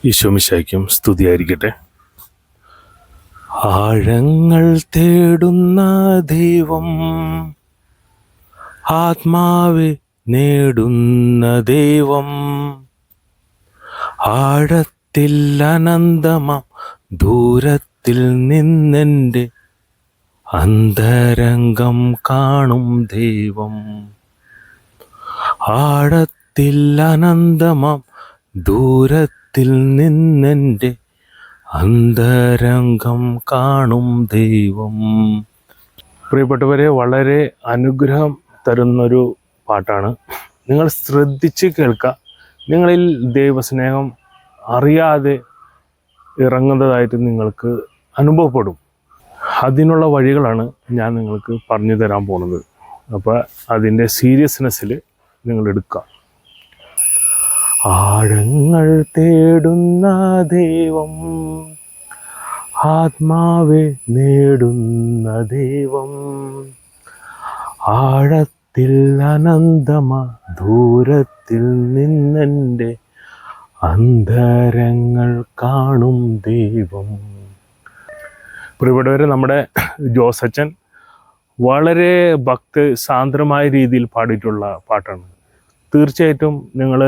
ഈശോമിശിഹായ്ക്കും സ്തുതിയായിരിക്കട്ടെ. ആഴങ്ങൾ തേടുന്ന ദൈവം, ആത്മാവെ നേടുന്ന ദൈവം, ആഴത്തിൽ അനന്തമാം ദൂരത്തിൽ നിന്നെൻ്റെ അന്തരംഗം കാണും ദൈവം. ആഴത്തിൽ അനന്തമാം ദൂരത്തിൽ നിന്നെൻ്റെ അന്തരംഗം കാണും ദൈവം. പ്രിയപ്പെട്ടവരെ, വളരെ അനുഗ്രഹം തരുന്നൊരു പാട്ടാണ്. നിങ്ങൾ ശ്രദ്ധിച്ച് കേൾക്കുക. നിങ്ങളിൽ ദൈവസ്നേഹം അറിയാതെ ഇറങ്ങുന്നതായിട്ട് നിങ്ങൾക്ക് അനുഭവപ്പെടും. അതിനുള്ള വഴികളാണ് ഞാൻ നിങ്ങൾക്ക് പറഞ്ഞു തരാൻ പോകുന്നത്. അപ്പോൾ അതിൻ്റെ സീരിയസ്നെസ്സിൽ നിങ്ങൾ എടുക്കുക. ആഴങ്ങൾ തേടുന്ന ദൈവം, ആത്മാവെ നേടുന്ന ദൈവം, ആഴത്തിൽ അനന്തമാ ദൂരത്തിൽ നിന്നെൻ്റെ അന്തരങ്ങൾ കാണും ദൈവം. പ്രിയപ്പെട്ടവരെ, നമ്മുടെ ജോസച്ചൻ വളരെ ഭക്തി സാന്ദ്രമായ രീതിയിൽ പാടിയിട്ടുള്ള പാട്ടാണ്. തീർച്ചയായിട്ടും നിങ്ങൾ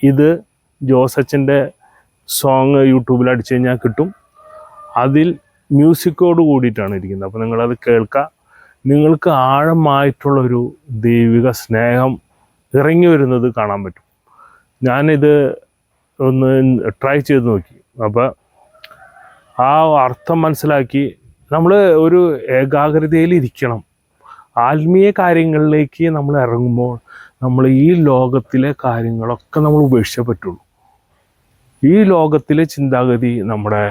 ഇത് ജോസച്ചൻ്റെ സോങ് യൂട്യൂബിൽ അടിച്ചു കഴിഞ്ഞാൽ കിട്ടും. അതിൽ മ്യൂസിക്കോട് കൂടിയിട്ടാണ് ഇരിക്കുന്നത്. അപ്പോൾ നിങ്ങളത് കേൾക്കുക. നിങ്ങൾക്ക് ആഴമായിട്ടുള്ളൊരു ദൈവിക സ്നേഹം ഇറങ്ങി വരുന്നത് കാണാൻ പറ്റും. ഞാനിത് ഒന്ന് ട്രൈ ചെയ്ത് നോക്കി. അപ്പോൾ ആ അർത്ഥം മനസ്സിലാക്കി നമ്മൾ ഒരു ഏകാഗ്രതയിൽ ഇരിക്കണം. ആത്മീയ കാര്യങ്ങളിലേക്ക് നമ്മൾ ഇറങ്ങുമ്പോൾ നമ്മൾ ഈ ലോകത്തിലെ കാര്യങ്ങളൊക്കെ നമ്മൾ ഉപേക്ഷിച്ചേ പറ്റുള്ളൂ. ഈ ലോകത്തിലെ ചിന്താഗതി, നമ്മുടെ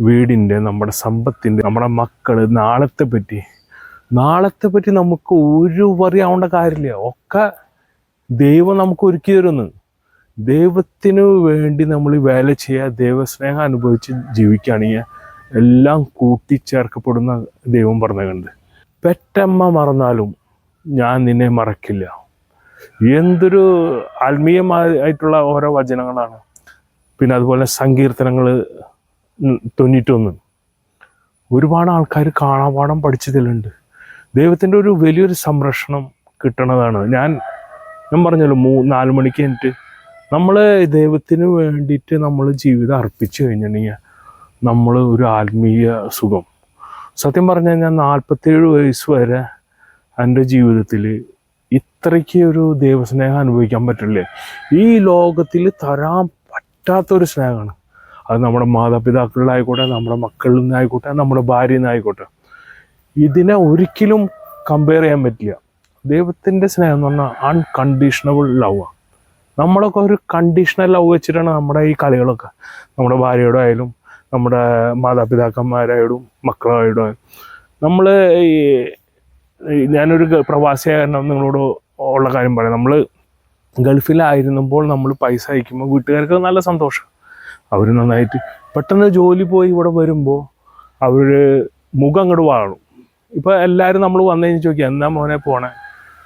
വീടിൻ്റെ, നമ്മുടെ സമ്പത്തിൻ്റെ, നമ്മുടെ മക്കൾ, നാളത്തെ പറ്റി നമുക്ക് ഒരു പറയാവേണ്ട കാര്യമില്ല. ഒക്കെ ദൈവം നമുക്ക് ഒരുക്കി തരുന്നു. ദൈവത്തിന് വേണ്ടി നമ്മൾ വേല ചെയ്യുക, ദൈവസ്നേഹം അനുഭവിച്ച് ജീവിക്കുകയാണെങ്കിൽ എല്ലാം കൂട്ടിച്ചേർക്കപ്പെടുന്ന ദൈവം പറഞ്ഞുകൊണ്ട്. പെറ്റമ്മ മറന്നാലും ഞാൻ നിന്നെ മറക്കില്ല. എന്തൊരു ആത്മീയമായിട്ടുള്ള ഓരോ വചനങ്ങളാണ്. പിന്നെ അതുപോലെ സങ്കീർത്തനങ്ങൾ 91 ഒരുപാട് ആൾക്കാർ കാണാപാഠം പഠിച്ചതിലുണ്ട്. ദൈവത്തിൻ്റെ ഒരു വലിയൊരു സംരക്ഷണം കിട്ടണതാണ്. ഞാൻ പറഞ്ഞല്ലോ 4 മണിക്ക് എന്നിട്ട് നമ്മൾ ദൈവത്തിന് വേണ്ടിയിട്ട് നമ്മൾ ജീവിതം അർപ്പിച്ചു കഴിഞ്ഞിട്ടുണ്ടെങ്കിൽ നമ്മൾ ഒരു ആത്മീയ സുഖം. സത്യം പറഞ്ഞു കഴിഞ്ഞാൽ 47 വയസ്സ് വരെ എൻ്റെ ജീവിതത്തിൽ ഇത്രയ്ക്ക് ഒരു ദൈവസ്നേഹം അനുഭവിക്കാൻ പറ്റില്ലേ. ഈ ലോകത്തിൽ തരാൻ പറ്റാത്തൊരു സ്നേഹമാണ്. അത് നമ്മുടെ മാതാപിതാക്കളിലായിക്കോട്ടെ, നമ്മുടെ മക്കളിൽ നിന്നായിക്കോട്ടെ, നമ്മുടെ ഭാര്യയിൽ നിന്നായിക്കോട്ടെ. ഇതിനെ ഒരിക്കലും കമ്പയർ ചെയ്യാൻ പറ്റില്ല. ദൈവത്തിൻ്റെ സ്നേഹം എന്ന് പറഞ്ഞാൽ അൺകണ്ടീഷണബിൾ ലവ്. നമ്മളൊക്കെ ഒരു കണ്ടീഷണൽ ലവ് വെച്ചിട്ടാണ് നമ്മുടെ ഈ കളികളൊക്കെ. നമ്മുടെ ഭാര്യയോടെ ആയാലും, നമ്മുടെ മാതാപിതാക്കന്മാരായാലും, മക്കളായാലും. നമ്മൾ ഞാനൊരു പ്രവാസിയായ കാരണം നിങ്ങളോട് ഉള്ള കാര്യം പറയാം. നമ്മൾ ഗൾഫിലായിരുന്നപ്പോൾ നമ്മൾ പൈസ അയക്കുമ്പോൾ വീട്ടുകാർക്ക് നല്ല സന്തോഷം. അവർ നന്നായിട്ട് പെട്ടെന്ന് ജോലി പോയി ഇവിടെ വരുമ്പോൾ അവർ മുഖം അങ്ങോട്ട് വാഴും. ഇപ്പോൾ എല്ലാവരും നമ്മൾ വന്നു കഴിഞ്ഞ് ചോദിക്കുക, എന്നാ മോനെ പോണേ,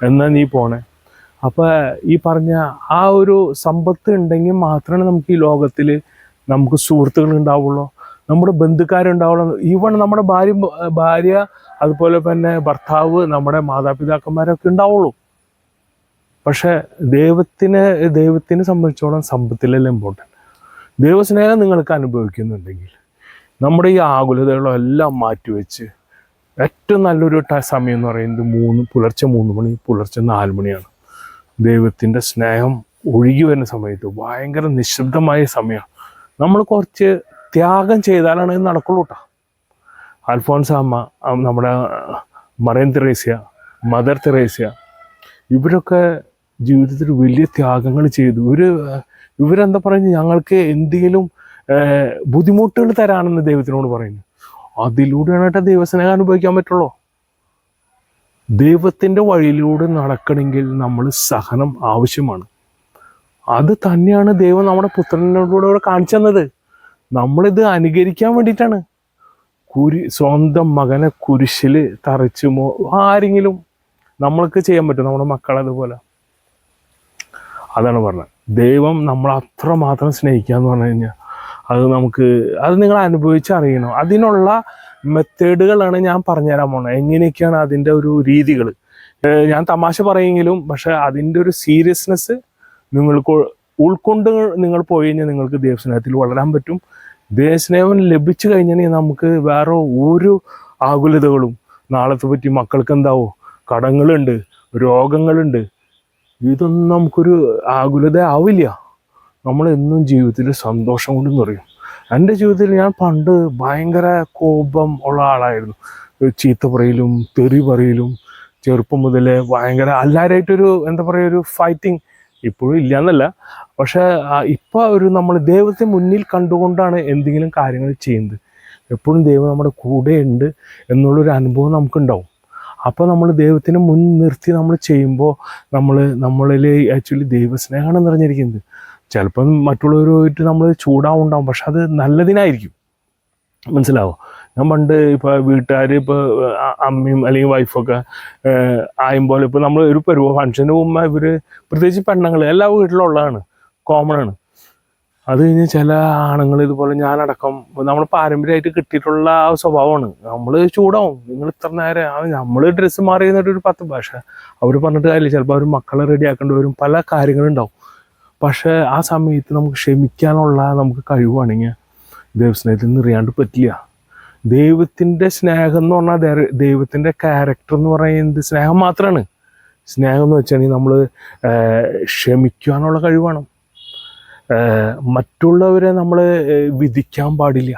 എന്നാ നീ പോണേ. അപ്പോൾ ഈ പറഞ്ഞ ആ ഒരു സമ്പത്ത് ഉണ്ടെങ്കിൽ മാത്രമേ നമുക്ക് ഈ ലോകത്തിൽ നമുക്ക് സുഹൃത്തുക്കൾ ഉണ്ടാവുള്ളൂ, നമ്മുടെ ബന്ധുക്കാരുണ്ടാവുള്ളൂ. ഈവൺ നമ്മുടെ ഭാര്യ അതുപോലെ തന്നെ ഭർത്താവ്, നമ്മുടെ മാതാപിതാക്കന്മാരൊക്കെ ഉണ്ടാവുള്ളൂ. പക്ഷേ ദൈവത്തിനെ സംബന്ധിച്ചോളം സമ്പത്തിലെല്ലാം ഇമ്പോർട്ടൻ്റ്. ദൈവസ്നേഹം നിങ്ങൾക്ക് അനുഭവിക്കുന്നുണ്ടെങ്കിൽ നമ്മുടെ ഈ ആകുലതകളെല്ലാം എല്ലാം മാറ്റിവെച്ച് ഏറ്റവും നല്ലൊരു സമയം എന്ന് പറയുന്നത് പുലർച്ചെ 3 മണി, പുലർച്ചെ 4 മണിയാണ്. ദൈവത്തിൻ്റെ സ്നേഹം ഒഴുകി വരുന്ന സമയത്ത് ഭയങ്കര നിശബ്ദമായ സമയമാണ്. നമ്മൾ കുറച്ച് ത്യാഗം ചെയ്താലാണ് ഇത് നടക്കുള്ളൂ കേട്ടോ. അൽഫോൻസ അമ്മ, നമ്മുടെ മറിയം തെരേസ്യ, മദർ തെരേസ്യ, ഇവരൊക്കെ ജീവിതത്തിൽ വലിയ ത്യാഗങ്ങൾ ചെയ്തു. ഇവരെന്താ പറയുന്നത്, ഞങ്ങൾക്ക് എന്തെങ്കിലും ബുദ്ധിമുട്ടുകൾ തരാനെന്ന് ദൈവത്തിനോട് പറയുന്നു. അതിലൂടെയാണ് കേട്ടോ ദൈവസ്നേഹം അനുഭവിക്കാൻ പറ്റുള്ളൂ. ദൈവത്തിൻ്റെ വഴിയിലൂടെ നടക്കണമെങ്കിൽ നമ്മൾ സഹനം ആവശ്യമാണ്. അത് തന്നെയാണ് ദൈവം നമ്മുടെ പുത്രനോടുകൂടെ കാണിച്ചു തന്നത്. നമ്മളിത് അനുകരിക്കാൻ വേണ്ടിയിട്ടാണ്. സ്വന്തം മകനെ കുരിശിൽ തറച്ചുമോ ആരെങ്കിലും നമ്മൾക്ക് ചെയ്യാൻ പറ്റും, നമ്മുടെ മക്കളതുപോലെ. അതാണ് പറഞ്ഞത്. ദൈവം നമ്മൾ അത്രമാത്രം സ്നേഹിക്കുക എന്ന് പറഞ്ഞു കഴിഞ്ഞാൽ അത് നിങ്ങൾ അനുഭവിച്ചറിയണം. അതിനുള്ള മെത്തേഡുകളാണ് ഞാൻ പറഞ്ഞുതരാൻ പോകുന്നത്. എങ്ങനെയൊക്കെയാണ് അതിൻ്റെ ഒരു രീതികൾ. ഞാൻ തമാശ പറയെങ്കിലും പക്ഷെ അതിൻ്റെ ഒരു സീരിയസ്നെസ് നിങ്ങൾക്ക് ഉൾക്കൊണ്ട് നിങ്ങൾ പോയി കഴിഞ്ഞാൽ നിങ്ങൾക്ക് ദൈവസ്നേഹത്തിൽ വളരാൻ പറ്റും. ദൈവസ്നേഹം ലഭിച്ചു കഴിഞ്ഞാൽ നമുക്ക് വേറെ ഒരു ആകുലതകളും, നാളത്തെ പറ്റി മക്കൾക്ക് എന്താവോ, കടങ്ങളുണ്ട്, രോഗങ്ങളുണ്ട്, ഇതൊന്നും നമുക്കൊരു ആകുലത ആവില്ല. നമ്മളെന്നും ജീവിതത്തിൽ സന്തോഷം കൊണ്ട് നിറയും. എൻ്റെ ജീവിതത്തിൽ ഞാൻ പണ്ട് ഭയങ്കര കോപം ഉള്ള ആളായിരുന്നു. ചീത്ത പറയലും തെറി പറയലും ചെറുപ്പം മുതലേ ഭയങ്കര എല്ലാവരായിട്ടൊരു എന്താ പറയുക, ഒരു ഫൈറ്റിങ്. ഇപ്പോഴും ഇല്ല എന്നല്ല, പക്ഷെ ഇപ്പോൾ നമ്മൾ ദൈവത്തെ മുന്നിൽ കണ്ടുകൊണ്ടാണ് എന്തെങ്കിലും കാര്യങ്ങൾ ചെയ്യുന്നത്. എപ്പോഴും ദൈവം നമ്മുടെ കൂടെ ഉണ്ട് എന്നുള്ളൊരു അനുഭവം നമുക്കുണ്ടാവും. അപ്പോൾ നമ്മൾ ദൈവത്തിന് മുൻ നിർത്തി നമ്മൾ ചെയ്യുമ്പോൾ നമ്മളിൽ ആക്ച്വലി ദൈവസ്നേഹമാണ് നിറഞ്ഞിരിക്കുന്നത്. ചിലപ്പം മറ്റുള്ളവരുമായിട്ട് നമ്മൾ ചൂടാവുണ്ടാവും, പക്ഷെ അത് നല്ലതിനായിരിക്കും. മനസ്സിലാവും. ഞാൻ പണ്ട് ഇപ്പോൾ വീട്ടുകാർ ഇപ്പോൾ അമ്മയും അല്ലെങ്കിൽ വൈഫൊക്കെ ആയുമ്പോൾ ഇപ്പോൾ നമ്മൾ ഒരു ഫംഗ്ഷന് പോകുമ്പോൾ ഇവർ പ്രത്യേകിച്ച് പെണ്ണുങ്ങൾ എല്ലാ വീട്ടിലുള്ളതാണ്, കോമൺ ആണ്. അത് കഴിഞ്ഞ് ചില ആണുങ്ങൾ ഇതുപോലെ ഞാനടക്കം നമ്മൾ പാരമ്പര്യമായിട്ട് കിട്ടിയിട്ടുള്ള ആ സ്വഭാവമാണ്. നമ്മൾ ചൂടാവും, നിങ്ങൾ ഇത്ര നേരം നമ്മൾ ഡ്രസ്സ് മാറി ഒരു 10 ഭാഷ അവർ പറഞ്ഞിട്ട് കാര്യമില്ല. ചിലപ്പോൾ അവർ മക്കളെ റെഡിയാക്കേണ്ടി വരും, പല കാര്യങ്ങളുണ്ടാവും. പക്ഷേ ആ സമയത്ത് നമുക്ക് ക്ഷമിക്കാനുള്ള നമുക്ക് കഴിവാണെങ്കിൽ ദൈവസ്നേഹത്തിൽ നിന്ന് അറിയാണ്ട് പറ്റില്ല. ദൈവത്തിൻ്റെ സ്നേഹം എന്ന് പറഞ്ഞാൽ ദൈവത്തിൻ്റെ ക്യാരക്ടർ എന്ന് പറയുന്നത് സ്നേഹം മാത്രമാണ്. സ്നേഹം എന്ന് വെച്ചാൽ നമ്മൾ ക്ഷമിക്കാനുള്ള കഴിവാണ്. മറ്റുള്ളവരെ നമ്മൾ വിധിക്കാൻ പാടില്ല.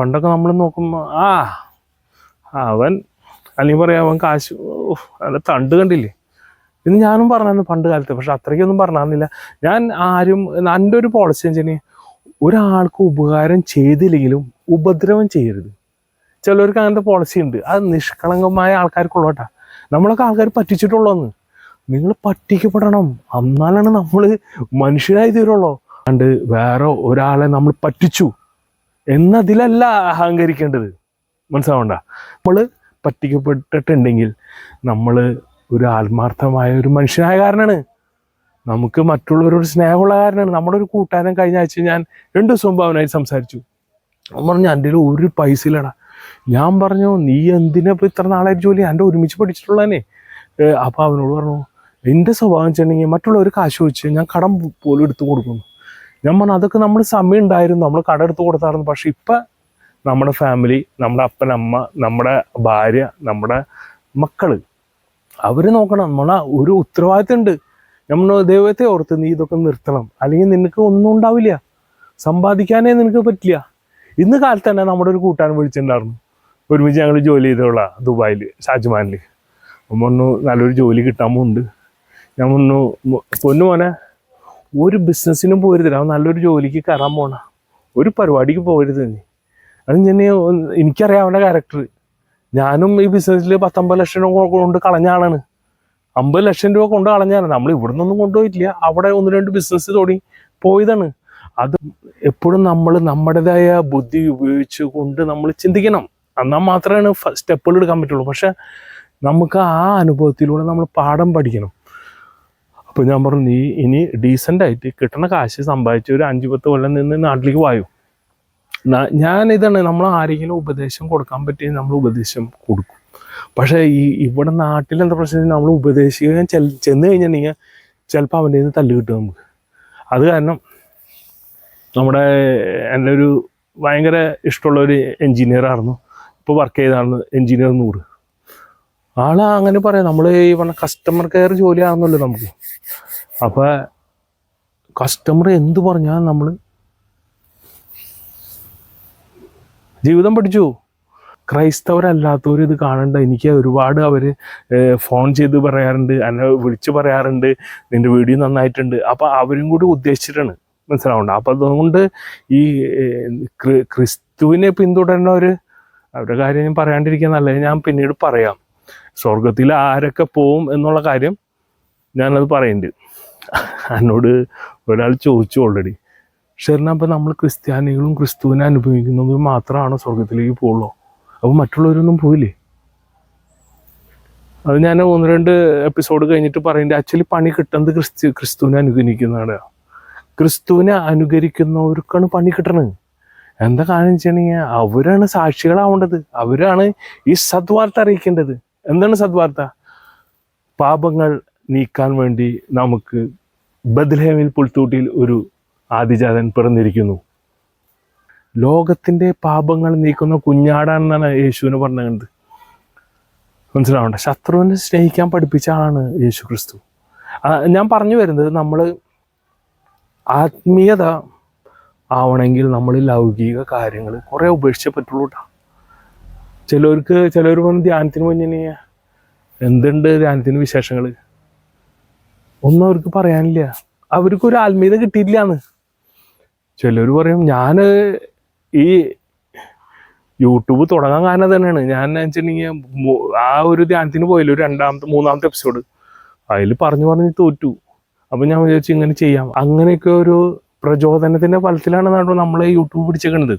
പണ്ടൊക്കെ നമ്മൾ നോക്കുമ്പോൾ അവൻ അല്ലെങ്കിൽ പറയാം അവൻ കാശ് നല്ല തണ്ട് കണ്ടില്ലേ എന്ന് ഞാനും പറഞ്ഞായിരുന്നു പണ്ട് കാലത്ത്. പക്ഷെ അത്രയ്ക്കൊന്നും പറഞ്ഞില്ല ഞാൻ. എൻ്റെ ഒരു പോളിസി വെച്ചാൽ ഒരാൾക്ക് ഉപകാരം ചെയ്തില്ലെങ്കിലും ഉപദ്രവം ചെയ്യരുത്. ചിലവർക്ക് അങ്ങനത്തെ പോളിസി ഉണ്ട്. അത് നിഷ്കളങ്കമായ ആൾക്കാർക്കുള്ളൂട്ടാ. നമ്മളൊക്കെ ആൾക്കാർ പറ്റിച്ചിട്ടുള്ളൂന്ന്. നിങ്ങൾ പറ്റിക്കപ്പെടണം, എന്നാലാണ് നമ്മൾ മനുഷ്യരായി തീരുള്ളൂ. അണ്ട് വേറെ ഒരാളെ നമ്മൾ പറ്റിച്ചു എന്നതിലല്ല അഹങ്കരിക്കേണ്ടത്. മനസ്സിലാവണ്ട. നമ്മൾ പറ്റിക്കപ്പെട്ടിട്ടുണ്ടെങ്കിൽ നമ്മൾ ഒരു ആത്മാർത്ഥമായ ഒരു മനുഷ്യനായ കാരണമാണ്. നമുക്ക് മറ്റുള്ളവരോട് സ്നേഹമുള്ള കാരണമാണ്. നമ്മുടെ ഒരു കൂട്ടുകാരൻ കഴിഞ്ഞ ആഴ്ച ഞാൻ 2 ദിവസം മുമ്പ് അവനായിട്ട് സംസാരിച്ചു. അവൻ പറഞ്ഞു എൻ്റെ കയ്യിൽ ഒരു പൈസ ഇല്ലടാ. ഞാൻ പറഞ്ഞു നീ എന്തിനാ ഇപ്പോൾ ഇത്ര നാളായിട്ട് ജോലി, എൻ്റെ ഒരുമിച്ച് പഠിച്ചിട്ടുള്ളതന്നെ. അപ്പോൾ അവനോട് പറഞ്ഞു എൻ്റെ സ്വഭാവം വെച്ചിട്ടുണ്ടെങ്കിൽ മറ്റുള്ളവർ കാശ് ചോദിച്ച് ഞാൻ കടം പോലും എടുത്തു കൊടുക്കുന്നു. ഞാൻ പറഞ്ഞു അതൊക്കെ നമ്മൾ സമയം ഉണ്ടായിരുന്നു, നമ്മൾ കടം എടുത്ത് കൊടുത്തായിരുന്നു. പക്ഷെ ഇപ്പം നമ്മുടെ ഫാമിലി, നമ്മുടെ അപ്പൻ അമ്മ, നമ്മുടെ ഭാര്യ, നമ്മുടെ മക്കൾ അവർ നോക്കണം. നമ്മളെ ഒരു ഉത്തരവാദിത്തം ഉണ്ട്. നമ്മൾ ദൈവത്തെ ഓർത്ത് നീ ഇതൊക്കെ നിർത്തണം, അല്ലെങ്കിൽ നിനക്ക് ഒന്നും ഉണ്ടാവില്ല, സമ്പാദിക്കാനേ നിനക്ക് പറ്റില്ല. ഇന്ന് കാലത്ത് തന്നെ നമ്മുടെ ഒരു കൂട്ടാൻ വിളിച്ചിട്ടുണ്ടായിരുന്നു. ഒരുമിച്ച് ഞങ്ങൾ ജോലി ചെയ്തോളാം ദുബായിൽ, ഷാജ്മാനിൽ. പറഞ്ഞു നല്ലൊരു ജോലി കിട്ടാമുണ്ട്. ഞാൻ പറഞ്ഞു പൊന്നു മോനെ ഒരു ബിസിനസ്സിനും പോരുതില്ല, അവൻ നല്ലൊരു ജോലിക്ക് കയറാൻ പോണ, ഒരു പരിപാടിക്ക് പോകരുത് നീ. അത് ഞാൻ എനിക്കറിയാം അവൻ്റെ ക്യാരക്ടർ. ഞാനും ഈ ബിസിനസ്സിൽ 19 ലക്ഷം രൂപ കൊണ്ട് കളഞ്ഞ ആളാണ്. 50 ലക്ഷം രൂപ കൊണ്ട് കളഞ്ഞാണ്. നമ്മൾ ഇവിടെ നിന്നൊന്നും കൊണ്ടുപോയിട്ടില്ല, അവിടെ 1-2 ബിസിനസ് തുടങ്ങി പോയതാണ്. അത് എപ്പോഴും നമ്മൾ നമ്മുടേതായ ബുദ്ധി ഉപയോഗിച്ച് കൊണ്ട് നമ്മൾ ചിന്തിക്കണം. എന്നാൽ മാത്രമേ സ്റ്റെപ്പുകൾ എടുക്കാൻ പറ്റുള്ളൂ. പക്ഷെ നമുക്ക് ആ അനുഭവത്തിലൂടെ നമ്മൾ പാഠം പഠിക്കണം. അപ്പോൾ ഞാൻ പറഞ്ഞു നീ ഇനി ഡീസൻ്റായിട്ട് കിട്ടുന്ന കാശ് സമ്പാദിച്ച് ഒരു 5-10 കൊല്ലം നിന്ന് നാട്ടിലേക്ക് വായു. ഞാനിതാണ് നമ്മൾ ആരെങ്കിലും ഉപദേശം കൊടുക്കാൻ പറ്റിയെങ്കിൽ നമ്മൾ ഉപദേശം കൊടുക്കും. പക്ഷേ ഇവിടെ നാട്ടിലെന്താ പ്രശ്നം, നമ്മൾ ഉപദേശിക്കാൻ ചെന്ന് കഴിഞ്ഞിട്ടുണ്ടെങ്കിൽ ചിലപ്പോൾ അവൻ്റെ നിന്ന് തല്ല് കിട്ടും നമുക്ക്. അത് കാരണം എൻ്റെ ഒരു ഭയങ്കര ഇഷ്ടമുള്ളൊരു എൻജിനീയറായിരുന്നു, ഇപ്പോൾ വർക്ക് ചെയ്തായിരുന്നു എൻജിനീയർ 100. ആളാ അങ്ങനെ പറയാം. നമ്മൾ ഈ പറഞ്ഞ കസ്റ്റമർ കെയർ ജോലിയാണെന്നല്ലോ നമുക്ക്. അപ്പോൾ കസ്റ്റമർ എന്ത് പറഞ്ഞാൽ നമ്മൾ ജീവിതം പഠിച്ചു. ക്രൈസ്തവരല്ലാത്തവർ ഇത് കാണണ്ട. എനിക്ക് ഒരുപാട് അവർ ഫോൺ ചെയ്ത് പറയാറുണ്ട്, എന്നെ വിളിച്ച് പറയാറുണ്ട് നിൻ്റെ വീഡിയോ നന്നായിട്ടുണ്ട്. അപ്പോൾ അവരും കൂടി ഉദ്ദേശിച്ചിട്ടാണ്, മനസ്സിലാവണ്ട. അപ്പോൾ അതുകൊണ്ട് ഈ ക്രിസ്തുവിനെ പിന്തുടരുന്നവർ അവരുടെ കാര്യം ഞാൻ പറയാണ്ടിരിക്കാൻ നല്ലത്. ഞാൻ പിന്നീട് പറയാം. സ്വർഗത്തിൽ ആരൊക്കെ പോവും എന്നുള്ള കാര്യം ഞാനത് പറയുന്നുണ്ട്. എന്നോട് ഒരാൾ ചോദിച്ചു ഓൾറെഡി, ഷെറിന അപ്പോൾ നമ്മൾ ക്രിസ്ത്യാനികളും ക്രിസ്തുവിനെ അനുഭവിക്കുന്നവർ മാത്രമാണോ സ്വർഗത്തിലേക്ക് പോകുള്ളൂ? അപ്പോൾ മറ്റുള്ളവരൊന്നും പോയില്ലേ? അത് ഞാൻ 1-2 എപ്പിസോഡ് കഴിഞ്ഞിട്ട് പറയുന്നുണ്ട്. ആക്ച്വലി പണി കിട്ടുന്നത് ക്രിസ്തുവിനെ അനുഗമിക്കുന്നതാണ്. ക്രിസ്തുവിനെ അനുകരിക്കുന്നവർക്കാണ് പണി കിട്ടണത്. എന്താ കാരണം വെച്ചിട്ടുണ്ടെങ്കിൽ അവരാണ് സാക്ഷികളാവേണ്ടത്, അവരാണ് ഈ സദ്വാർത്ത അറിയിക്കേണ്ടത്. എന്താണ് സദ്വാർത്ത? പാപങ്ങൾ നീക്കാൻ വേണ്ടി നമുക്ക് ബത്ലഹേമിൽ പുൽത്തൂട്ടിൽ ഒരു ആദിജാതൻ പിറന്നിരിക്കുന്നു. ലോകത്തിൻ്റെ പാപങ്ങൾ നീക്കുന്ന കുഞ്ഞാടാണെന്നാണ് യേശുവിനെ പറഞ്ഞത്. മനസ്സിലാവണ്ട, ശത്രുവിനെ സ്നേഹിക്കാൻ പഠിപ്പിച്ച ആളാണ് യേശു ക്രിസ്തു. ഞാൻ പറഞ്ഞു വരുന്നത്, നമ്മൾ ആത്മീയത ആവണമെങ്കിൽ നമ്മൾ ലൗകിക കാര്യങ്ങൾ കുറേ ഉപേക്ഷിച്ചേ പറ്റുള്ളൂ കേട്ടോ. ചിലർ പറഞ്ഞ് ധ്യാനത്തിന് പോയി എന്തുണ്ട് ധ്യാനത്തിന് വിശേഷങ്ങൾ ഒന്നും അവർക്ക് പറയാനില്ല, അവർക്കൊരു ആത്മീയത കിട്ടിയിട്ടില്ലാന്ന്. ചിലർ പറയും ഞാൻ ഈ യൂട്യൂബ് തുടങ്ങാൻ കാരണം തന്നെയാണ്. ഞാൻ വെച്ചിട്ടുണ്ടെങ്കിൽ ആ ഒരു ധ്യാനത്തിന് പോയില്ല, ഒരു മൂന്നാമത്തെ എപ്പിസോഡ് അതിൽ പറഞ്ഞ് തോറ്റു. അപ്പം ഞാൻ വിചാരിച്ചു ഇങ്ങനെ ചെയ്യാം. അങ്ങനെയൊക്കെ ഒരു പ്രചോദനത്തിൻ്റെ ഫലത്തിലാണ് നമ്മളെ യൂട്യൂബ് പിടിച്ചേക്കുന്നത്.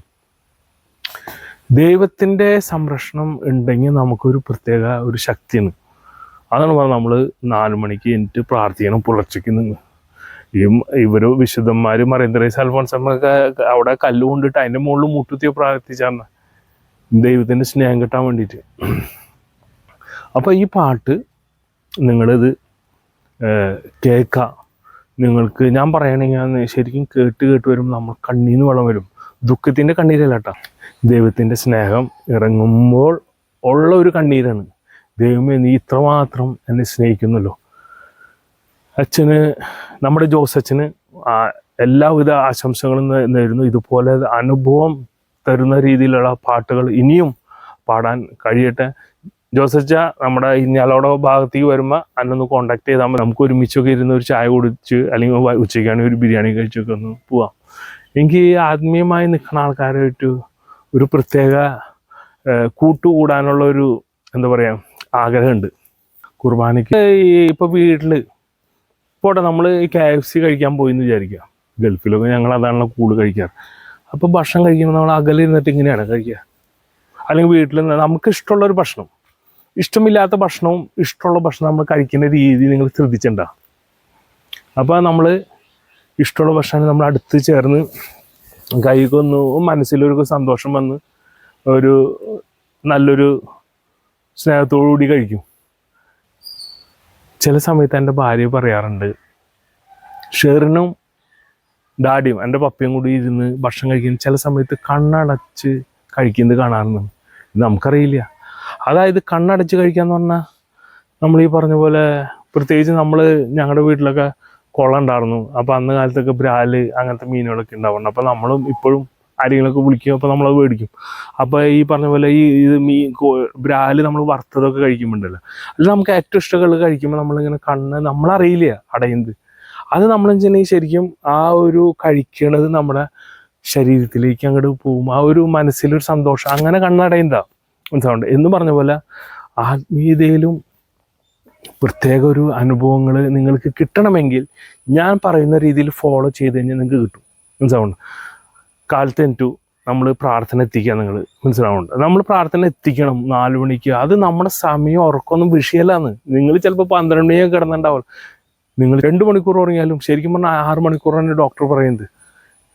ദൈവത്തിൻ്റെ സംരക്ഷണം ഉണ്ടെങ്കിൽ നമുക്കൊരു പ്രത്യേക ഒരു ശക്തിയാണ്. അതാണ് പറഞ്ഞത്, നമ്മൾ 4 മണിക്ക് എനിക്ക് പ്രാർത്ഥിക്കണം പുലർച്ചയ്ക്ക് നിന്ന്. ഇവർ വിശുദ്ധന്മാർ മറിയന്ത്രേസ് അൽഫോൻസമ്മൊക്കെ അവിടെ കല്ല് കൊണ്ടിട്ട് അതിൻ്റെ മുകളിൽ മുട്ടുത്തി പ്രാർത്ഥിച്ചാണ് ദൈവത്തിൻ്റെ സ്നേഹം കിട്ടാൻ വേണ്ടിയിട്ട്. അപ്പോൾ ഈ പാട്ട് നിങ്ങളിത് കേൾക്കുക. നിങ്ങൾക്ക് ഞാൻ പറയണെങ്കിൽ ശരിക്കും കേട്ട് വരുമ്പോൾ നമ്മൾ കണ്ണീന്ന് വെള്ളം വരും. ദുഃഖത്തിൻ്റെ കണ്ണീരല്ല കേട്ടോ, ദൈവത്തിൻ്റെ സ്നേഹം ഇറങ്ങുമ്പോൾ ഉള്ള ഒരു കണ്ണീരാണ്. ദൈവമേ നീ ഇത്രമാത്രം എന്നെ സ്നേഹിക്കുന്നല്ലോ. അച്ഛന്, നമ്മുടെ ജോസ് അച്ഛന് എല്ലാവിധ ആശംസകളും നേരുന്നു. ഇതുപോലെ അനുഭവം തരുന്ന രീതിയിലുള്ള പാട്ടുകൾ ഇനിയും പാടാൻ കഴിയട്ടെ. ജോസച്ച നമ്മുടെ ഇഞ്ഞാലോടെ ഭാഗത്തേക്ക് വരുമ്പോൾ അന്നൊന്ന് കോണ്ടാക്ട് ചെയ്താൽ മതി. നമുക്ക് ഒരുമിച്ചൊക്കെ ഇരുന്ന് ഒരു ചായ കുടിച്ച് അല്ലെങ്കിൽ ഉച്ചയ്ക്കാണെങ്കിൽ ഒരു ബിരിയാണി കഴിച്ചൊക്കെ ഒന്ന് പോവാം. എനിക്ക് ആത്മീയമായി നിൽക്കുന്ന ആൾക്കാരായിട്ട് ഒരു പ്രത്യേക കൂട്ടുകൂടാനുള്ള ഒരു എന്താ പറയുക ആഗ്രഹമുണ്ട്. കുർബാനയ്ക്ക് ഇപ്പോൾ വീട്ടിൽ പോട്ടെ, നമ്മൾ ഈ KFC കഴിക്കാൻ പോയി എന്ന് വിചാരിക്കുക. ഗൾഫിലൊക്കെ ഞങ്ങൾ അതാണല്ലോ കൂടുതൽ കഴിക്കാറ്. അപ്പോൾ ഭക്ഷണം കഴിക്കുമ്പോൾ നമ്മൾ അകലിരുന്നിട്ട് ഇങ്ങനെയാണ് കഴിക്കുക. അല്ലെങ്കിൽ വീട്ടിൽ നമുക്ക് ഇഷ്ടമുള്ളൊരു ഭക്ഷണം, ഇഷ്ടമില്ലാത്ത ഭക്ഷണവും ഇഷ്ടമുള്ള ഭക്ഷണം നമ്മൾ കഴിക്കുന്ന രീതി നിങ്ങൾ ശ്രദ്ധിച്ചിട്ടുണ്ടോ? അപ്പോൾ നമ്മൾ ഇഷ്ടമുള്ള ഭക്ഷണം നമ്മൾ അടുത്ത് ചേർന്ന് കൈകൊന്നു മനസ്സിലൊരു സന്തോഷം വന്ന് ഒരു നല്ലൊരു സ്നേഹത്തോടു കൂടി കഴിക്കും. ചില സമയത്ത് എൻ്റെ ഭാര്യ പറയാറുണ്ട്, ഷെറിനും ഡാഡിയും എൻ്റെ പപ്പയും കൂടി ഇരുന്ന് ഭക്ഷണം കഴിക്കുന്ന ചില സമയത്ത് കണ്ണടച്ച് കഴിക്കുന്നത് കാണാറുണ്ട്. ഇത് നമുക്കറിയില്ല. അതായത് കണ്ണടച്ച് കഴിക്കാന്ന് പറഞ്ഞാൽ നമ്മൾ ഈ പറഞ്ഞ പോലെ, പ്രത്യേകിച്ച് ഞങ്ങളുടെ വീട്ടിലൊക്കെ കുളം ഉണ്ടായിരുന്നു. അപ്പോൾ അന്ന് കാലത്തൊക്കെ ബ്രാല് അങ്ങനത്തെ മീനുകളൊക്കെ ഉണ്ടാവുന്നുണ്ട്. അപ്പോൾ നമ്മളും ഇപ്പോഴും ആരെങ്കിലുമൊക്കെ വിളിക്കും, അപ്പോൾ നമ്മളത് മേടിക്കും. അപ്പോൾ ഈ പറഞ്ഞ പോലെ ഇത് ബ്രാല് നമ്മൾ വറുത്തതൊക്കെ കഴിക്കുമ്പോണ്ടല്ലോ, അല്ല നമുക്ക് ഏറ്റവും ഇഷ്ടമുള്ള കഴിക്കുമ്പോൾ നമ്മളിങ്ങനെ കണ്ണ് നമ്മളറിയില്ല അടയുന്നത്. അത് നമ്മളെന്നുവെച്ചിട്ടുണ്ടെങ്കിൽ ശരിക്കും ആ ഒരു കഴിക്കണത് നമ്മുടെ ശരീരത്തിലേക്ക് അങ്ങോട്ട് പോകും. ആ ഒരു മനസ്സിലൊരു സന്തോഷം അങ്ങനെ കണ്ണടയുന്നതാണ്. മനസ്സിലാവുണ്ട് എന്ന് പറഞ്ഞ പോലെ ആത്മീയതയിലും പ്രത്യേക ഒരു അനുഭവങ്ങൾ നിങ്ങൾക്ക് കിട്ടണമെങ്കിൽ ഞാൻ പറയുന്ന രീതിയിൽ ഫോളോ ചെയ്ത് കഴിഞ്ഞാൽ നിങ്ങൾക്ക് കിട്ടും. മനസ്സിലാവുണ്ട്. കാലത്ത് എനിറ്റു നമ്മൾ പ്രാർത്ഥന എത്തിക്കുക. നിങ്ങൾ മനസ്സിലാവുന്നുണ്ട്, നമ്മൾ പ്രാർത്ഥന എത്തിക്കണം 4 മണിക്ക്. അത് നമ്മുടെ സമയം ഉറക്കമൊന്നും വിഷയമല്ലാന്ന്. നിങ്ങൾ ചിലപ്പോൾ 12 മണിയൊക്കെ കിടന്നുണ്ടാവും. നിങ്ങൾ 2 മണിക്കൂർ ഉറങ്ങിയാലും ശരിക്കും പറഞ്ഞാൽ 6 മണിക്കൂറാണ് ഡോക്ടർ പറയുന്നത്.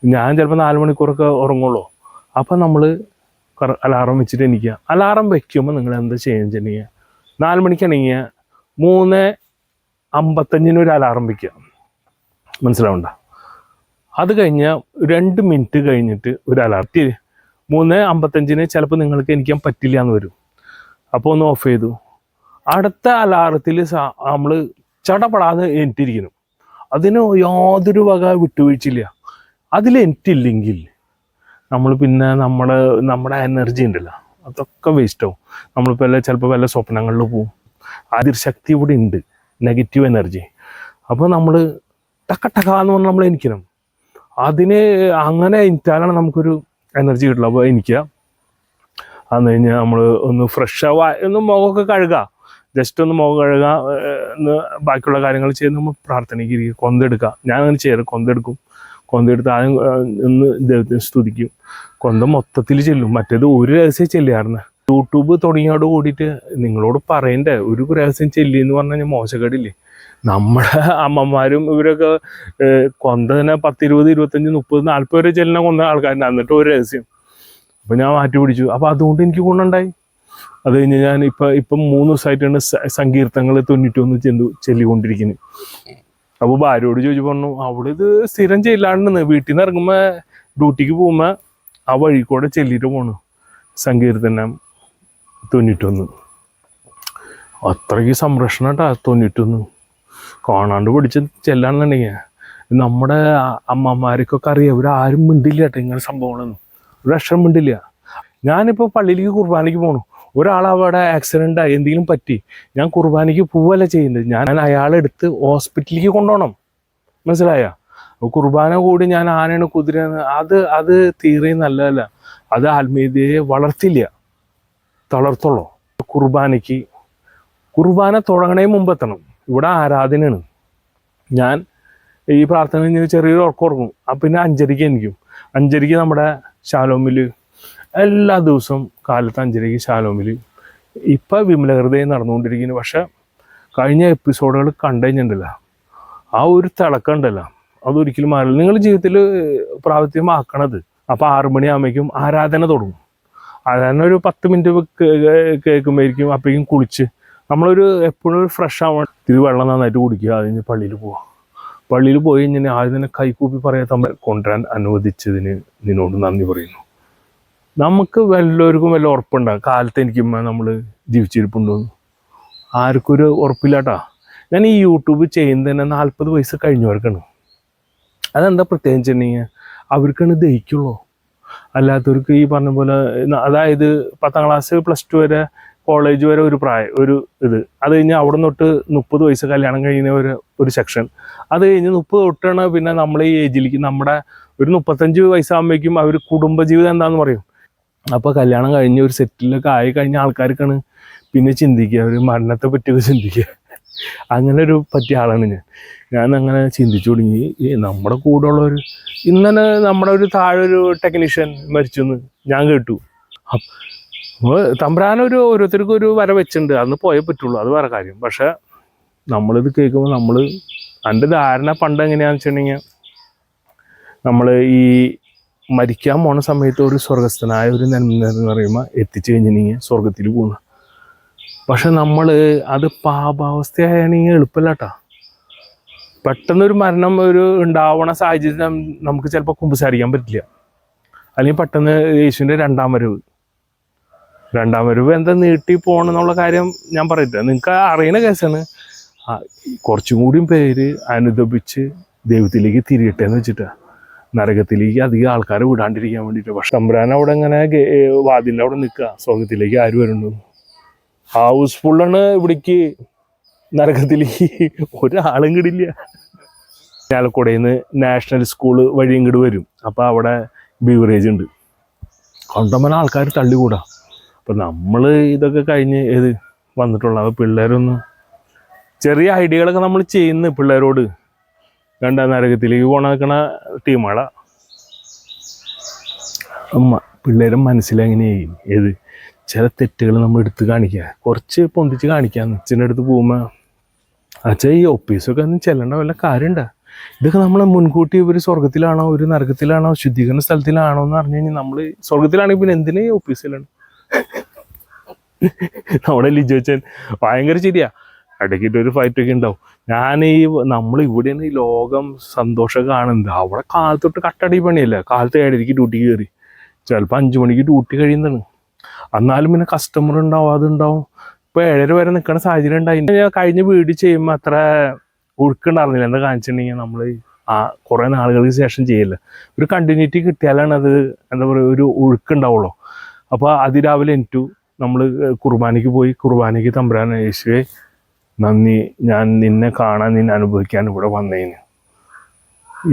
ഞാൻ ചിലപ്പോൾ 4 മണിക്കൂറൊക്കെ ഉറങ്ങുള്ളൂ. അപ്പം നമ്മൾ അലാറം വെച്ചിട്ട് എണീക്കുക. അലാറം വയ്ക്കുമ്പോൾ നിങ്ങൾ എന്താ ചെയ്യുക? 4 മണിക്ക് എണീക്കുക, 3:55 ഒരു അലാറം വയ്ക്കുക. മനസ്സിലാവണ്ട. അത് കഴിഞ്ഞാൽ 2 മിനിറ്റ് കഴിഞ്ഞിട്ട് ഒരു അലാറം. 3:55 ചിലപ്പോൾ നിങ്ങൾക്ക് എണീക്കാൻ പറ്റില്ല എന്ന് വരും. അപ്പോൾ ഒന്ന് ഓഫ് ചെയ്തു. അടുത്ത അലാറത്തിൽ നമ്മൾ ചടപടാതെ എണീറ്റിരിക്കണം. അതിന് യാതൊരു വക വിട്ടുവീഴ്ചയില്ല. അതിൽ എണീറ്റില്ലെങ്കിൽ നമ്മൾ പിന്നെ നമ്മുടെ എനർജി ഉണ്ടല്ലോ അതൊക്കെ വേസ്റ്റ് ആവും. നമ്മളിപ്പോൾ ചിലപ്പോൾ വല്ല സ്വപ്നങ്ങളിൽ പോവും. അതിൽ ശക്തി ഇവിടെ ഉണ്ട്, നെഗറ്റീവ് എനർജി. അപ്പോൾ നമ്മൾ ടക്കാന്ന് പറഞ്ഞാൽ നമ്മൾ എണീക്കണം. അതിന് അങ്ങനെ എണീറ്റാലാണ് നമുക്കൊരു എനർജി കിട്ടുള്ളൂ. അപ്പോൾ എണീക്കുക, അന്ന് കഴിഞ്ഞാൽ നമ്മൾ ഒന്ന് ഫ്രഷ് ആവുക, ഒന്ന് മുഖമൊക്കെ കഴുകുക, ജസ്റ്റ് ഒന്ന് മുഖം കഴുകുക, ഒന്ന് ബാക്കിയുള്ള കാര്യങ്ങൾ ചെയ്ത് നമ്മൾ പ്രാർത്ഥനയ്ക്ക് ഇരിക്കുക. കൊന്തെടുക്കുക. ഞാൻ അങ്ങനെ ചെയ്യാറ്, കൊന്തെടുത്ത് ആദ്യം ഒന്ന് ദൈവത്തിന് സ്തുതിക്കും. കൊന്ത മൊത്തത്തിൽ ചെല്ലും. മറ്റേത് ഒരു രഹസ്യം ചെല്ലിയായിരുന്നു. യൂട്യൂബ് തുടങ്ങിയോട് കൂടിയിട്ട് നിങ്ങളോട് പറയണ്ടേ, ഒരു രഹസ്യം ചെല്ലി എന്ന് പറഞ്ഞാൽ മോശക്കേടില്ലേ. നമ്മുടെ അമ്മമാരും ഇവരൊക്കെ കൊന്ന തന്നെ 10, 20, 25, 30, 40 വരെ ചെല്ലുന്ന കൊന്ന ആൾക്കാരുണ്ട്. എന്നിട്ട് ഒരു രഹസ്യം. അപ്പം ഞാൻ മാറ്റി പിടിച്ചു. അപ്പം അതുകൊണ്ട് എനിക്ക് ഗുണമുണ്ടായി. അത് കഴിഞ്ഞ് ഞാൻ ഇപ്പം 3 ദിവസമായിട്ടാണ് സങ്കീർത്തനങ്ങൾ 91 ചൊല്ലിക്കൊണ്ടിരിക്കുന്നത്. അപ്പോൾ ഭാര്യയോട് ചോദിച്ചു പറഞ്ഞു, അവിടെ ഇത് സ്ഥിരം ചെല്ലാണ്ടെന്ന്. വീട്ടിൽ നിന്ന് ഇറങ്ങുമ്പോൾ ഡ്യൂട്ടിക്ക് പോകുമ്പോൾ ആ വഴി കൂടെ ചെല്ലിയിട്ട് പോണു സങ്കീർത്തനം 91. അത്രയ്ക്ക് സംരക്ഷണം കേട്ടാ 91. കാണാണ്ട് പിടിച്ച് ചെല്ലാണെന്നുണ്ടെങ്കിൽ നമ്മുടെ അമ്മമാർക്കൊക്കെ അറിയാം. ഇവരാരും മിണ്ടില്ല കേട്ടോ ഇങ്ങനെ സംഭവങ്ങളൊന്നും. ഒരു അക്ഷരം മിണ്ടില്ല. ഞാനിപ്പോൾ പള്ളിയിലേക്ക് കുർബാനയ്ക്ക് പോകണു. ഒരാളവിടെ ആക്സിഡൻ്റ് ആയി, എന്തെങ്കിലും പറ്റി, ഞാൻ കുർബാനയ്ക്ക് പോവല്ല ചെയ്യുന്നത്. ഞാൻ അയാളെടുത്ത് ഹോസ്പിറ്റലിലേക്ക് കൊണ്ടുപോകണം. മനസ്സിലായ? കുർബാന കൂടി ഞാൻ ആനയാണ് കുതിരയാണ് അത് തീരെ നല്ലതല്ല. അത് ആത്മീയതയെ വളർത്തില്ല, തളർത്തുള്ളൂ. കുർബാന തുടങ്ങണേ മുമ്പ് എത്തണം. ഇവിടെ ആരാധനയാണ്. ഞാൻ ഈ പ്രാർത്ഥന കഴിഞ്ഞ് ചെറിയൊരു ഉറക്കം. അപ്പം പിന്നെ 5:30 എനിക്കും. 5:30 നമ്മുടെ ശാലോമിൽ എല്ലാ ദിവസവും കാലത്ത് 5:30 ശാലോമിൽ ഇപ്പം വിമല ഹൃദയം നടന്നുകൊണ്ടിരിക്കുന്നു. പക്ഷെ കഴിഞ്ഞ എപ്പിസോഡുകൾ കണ്ടു കഴിഞ്ഞിട്ടുണ്ടല്ല, ആ ഒരു തിളക്കമുണ്ടല്ലോ, അതൊരിക്കലും മാറില്ല. നിങ്ങൾ ജീവിതത്തിൽ പ്രാവർത്തികമാക്കണത്. അപ്പോൾ 6 മണിയാകുമ്പോഴേക്കും ആരാധന തുടങ്ങും. ആരാധന ഒരു 10 മിനിറ്റ് കേൾക്കുമ്പോഴേക്കും അപ്പോഴേക്കും കുളിച്ച് നമ്മളൊരു എപ്പോഴും ഒരു ഫ്രഷ് ആവണം. ഇത്തിരി വെള്ളം നന്നായിട്ട് കുടിക്കുക. അതിന് പള്ളിയിൽ പോവാം. പള്ളിയിൽ പോയി കഴിഞ്ഞാൽ ആദ്യം തന്നെ കൈക്കൂപ്പി പറയാൻ കൊണ്ടുവരാൻ അനുവദിച്ചതിന് നിന്നോട് നന്ദി പറയുന്നു. നമുക്ക് വല്ലവർക്കും വല്ല ഉറപ്പുണ്ടാകും കാലത്ത് എനിക്കുമ്പോൾ നമ്മൾ ജീവിച്ചിരിപ്പുണ്ടോന്ന്. ആർക്കും ഒരു ഉറപ്പില്ലാട്ടാ. ഞാൻ ഈ യൂട്യൂബ് ചെയ്യുന്നത് തന്നെ 40 വയസ്സ് കഴിഞ്ഞവർക്കാണ്. അതെന്താ പ്രത്യേകിച്ചിട്ടുണ്ടെങ്കിൽ അവർക്കാണ് ദഹിക്കുള്ളൂ. അല്ലാത്തവർക്ക് ഈ പറഞ്ഞ പോലെ, അതായത് 10ാം ക്ലാസ് +2 വരെ കോളേജ് വരെ ഒരു പ്രായം, ഇത്. അത് കഴിഞ്ഞ് അവിടെ നിന്ന് തൊട്ട് 30 വയസ്സ് കല്യാണം കഴിയുന്ന ഒരു സെക്ഷൻ. അത് കഴിഞ്ഞ് 30 തൊട്ടാണ് പിന്നെ നമ്മളെ ഈ ഏജിലേക്ക്, നമ്മുടെ ഒരു 35 വയസ്സാകുമ്പോഴേക്കും അവർ കുടുംബജീവിതം എന്താണെന്ന് പറയും. അപ്പോൾ കല്യാണം കഴിഞ്ഞ് ഒരു സെറ്റിലൊക്കെ ആയി കഴിഞ്ഞ ആൾക്കാർക്കാണ് പിന്നെ ചിന്തിക്കുക, ഒരു മരണത്തെ പറ്റിയൊക്കെ ചിന്തിക്കുക. അങ്ങനെ ഒരു പറ്റിയ ആളാണ് ഞാൻ അങ്ങനെ ചിന്തിച്ചു തുടങ്ങി. നമ്മുടെ കൂടെ ഉള്ളവർ ഇന്നലെ നമ്മുടെ ഒരു താഴെ ഒരു ടെക്നീഷ്യൻ മരിച്ചു എന്ന് ഞാൻ കേട്ടു. തമ്പ്രാനൊരു ഓരോരുത്തർക്കും ഒരു വര വെച്ചിട്ടുണ്ട്, അന്ന് പോയേ പറ്റുള്ളൂ, അത് വേറെ കാര്യം. പക്ഷെ നമ്മളിത് കേൾക്കുമ്പോൾ എൻ്റെ ധാരണ പണ്ട് എങ്ങനെയാണെന്ന് വെച്ചിട്ടുണ്ടെങ്കിൽ, നമ്മൾ ഈ മരിക്കാൻ പോണ സമയത്ത് ഒരു സ്വർഗസ്ഥനായ ഒരു നന്മ എന്ന് പറയുമ്പോൾ എത്തിച്ചു കഴിഞ്ഞിട്ടുണ്ടെങ്കിൽ സ്വർഗത്തിൽ പോകുന്നു. പക്ഷെ നമ്മൾ അത് പാപാവസ്ഥയാണെങ്കിൽ എളുപ്പമല്ല കേട്ടോ. പെട്ടെന്നൊരു മരണം ഉണ്ടാവണ സാഹചര്യം നമുക്ക് ചിലപ്പോൾ കുമ്പസാരിക്കാൻ പറ്റില്ല. അല്ലെങ്കിൽ പെട്ടെന്ന് യേശുവിൻ്റെ രണ്ടാം വരവ് എന്താ നീട്ടി പോകണമെന്നുള്ള കാര്യം ഞാൻ പറയട്ടെ, നിങ്ങൾക്ക് അറിയുന്ന കേസാണ്. കുറച്ചും കൂടിയും പേര് അനുദപിച്ച് ദൈവത്തിലേക്ക് തിരിയട്ടെ എന്ന് വെച്ചിട്ടാണ്, നരകത്തിലേക്ക് അധികം ആൾക്കാരെ വിടാണ്ടിരിക്കാൻ വേണ്ടിയിട്ട്. പക്ഷെ തമ്പുരാൻ അവിടെ ഇങ്ങനെ വാതിലിൻ്റെ അവിടെ നിൽക്കുക, സ്വർഗത്തിലേക്ക് ആര് വരുന്നു. ഹൗസ്ഫുള്ളാണ് ഇവിടേക്ക്. നരകത്തിലേക്ക് ഒരാളും കിടില്ല. ആലക്കോടയിൽ നിന്ന് നാഷണൽ സ്കൂള് വഴി ഇങ്ങോട്ട് വരും. അപ്പോൾ അവിടെ ബീവറേജ് ഉണ്ട്. കൊണ്ടമ്മന ആൾക്കാർ തള്ളിക്കൂടാ. അപ്പം നമ്മൾ ഇതൊക്കെ കഴിഞ്ഞ് വന്നിട്ടുള്ള പിള്ളേരൊന്ന് ചെറിയ ഐഡിയകളൊക്കെ നമ്മൾ ചെയ്യുന്നു പിള്ളേരോട്. നരകത്തിലേക്ക് നിൽക്കണ ടീമുകളാ. പിള്ളേരും മനസ്സിലെങ്ങനെയായി ചില തെറ്റുകൾ നമ്മൾ എടുത്ത് കാണിക്കുക, കുറച്ച് പൊന്തിച്ച് കാണിക്കാന്ന്. അച്ഛൻ്റെ അടുത്ത് പോകുമ്പോൾ അച്ഛൻ ഈ ഓഫീസൊക്കെ ഒന്നും ചെല്ലേണ്ട വല്ല കാര്യമുണ്ടോ? ഇതൊക്കെ നമ്മൾ മുൻകൂട്ടി ഇവർ സ്വർഗത്തിലാണോ ഒരു നരകത്തിലാണോ ശുദ്ധീകരണ സ്ഥലത്തിലാണോ എന്ന് പറഞ്ഞു കഴിഞ്ഞാൽ നമ്മൾ സ്വർഗത്തിലാണെങ്കിൽ പിന്നെ എന്തിനാ ഈ ഓഫീസിലാണ്? നമ്മുടെ ലിജോച്ചൻ ഭയങ്കര ശരിയാ. ഇടയ്ക്കിട്ടൊരു ഫൈറ്റൊക്കെ ഉണ്ടാവും. നമ്മൾ ഇവിടെയാണ് ഈ ലോകം സന്തോഷം കാണുന്നത്. അവിടെ കാലത്തൊട്ട് കട്ടടി പണിയല്ല. കാലത്ത് 7:30 ഡ്യൂട്ടിക്ക് കയറി, ചിലപ്പോൾ 5 മണിക്ക് ഡ്യൂട്ടി കഴിയുന്നതാണ്. എന്നാലും പിന്നെ കസ്റ്റമർ ഉണ്ടാവും, അതുണ്ടാവും. ഇപ്പോൾ 7:30 വരെ നിൽക്കുന്ന സാഹചര്യം ഉണ്ടായി. കഴിഞ്ഞ വീഡിയോ ചെയ്യുമ്പോൾ അത്ര ഒഴുക്കുണ്ടായിരുന്നില്ല. എന്താ കാണിച്ചിട്ടുണ്ടെങ്കിൽ നമ്മൾ കുറേ നാളുകൾക്ക് ശേഷം ചെയ്യില്ല, ഒരു കണ്ടിന്യൂറ്റി കിട്ടിയാലാണ് അത് എന്താ പറയുക ഒരു ഒഴുക്കുണ്ടാവുള്ളൂ. അപ്പോൾ അതിരാവിലെ എനിറ്റു നമ്മൾ കുർബാനയ്ക്ക് പോയി. കുർബാനയ്ക്ക് തമ്പുരാൻ യേശുവേ നന്ദി, ഞാൻ നിന്നെ കാണാൻ നിന്നെ അനുഭവിക്കാൻ ഇവിടെ വന്നതിന്.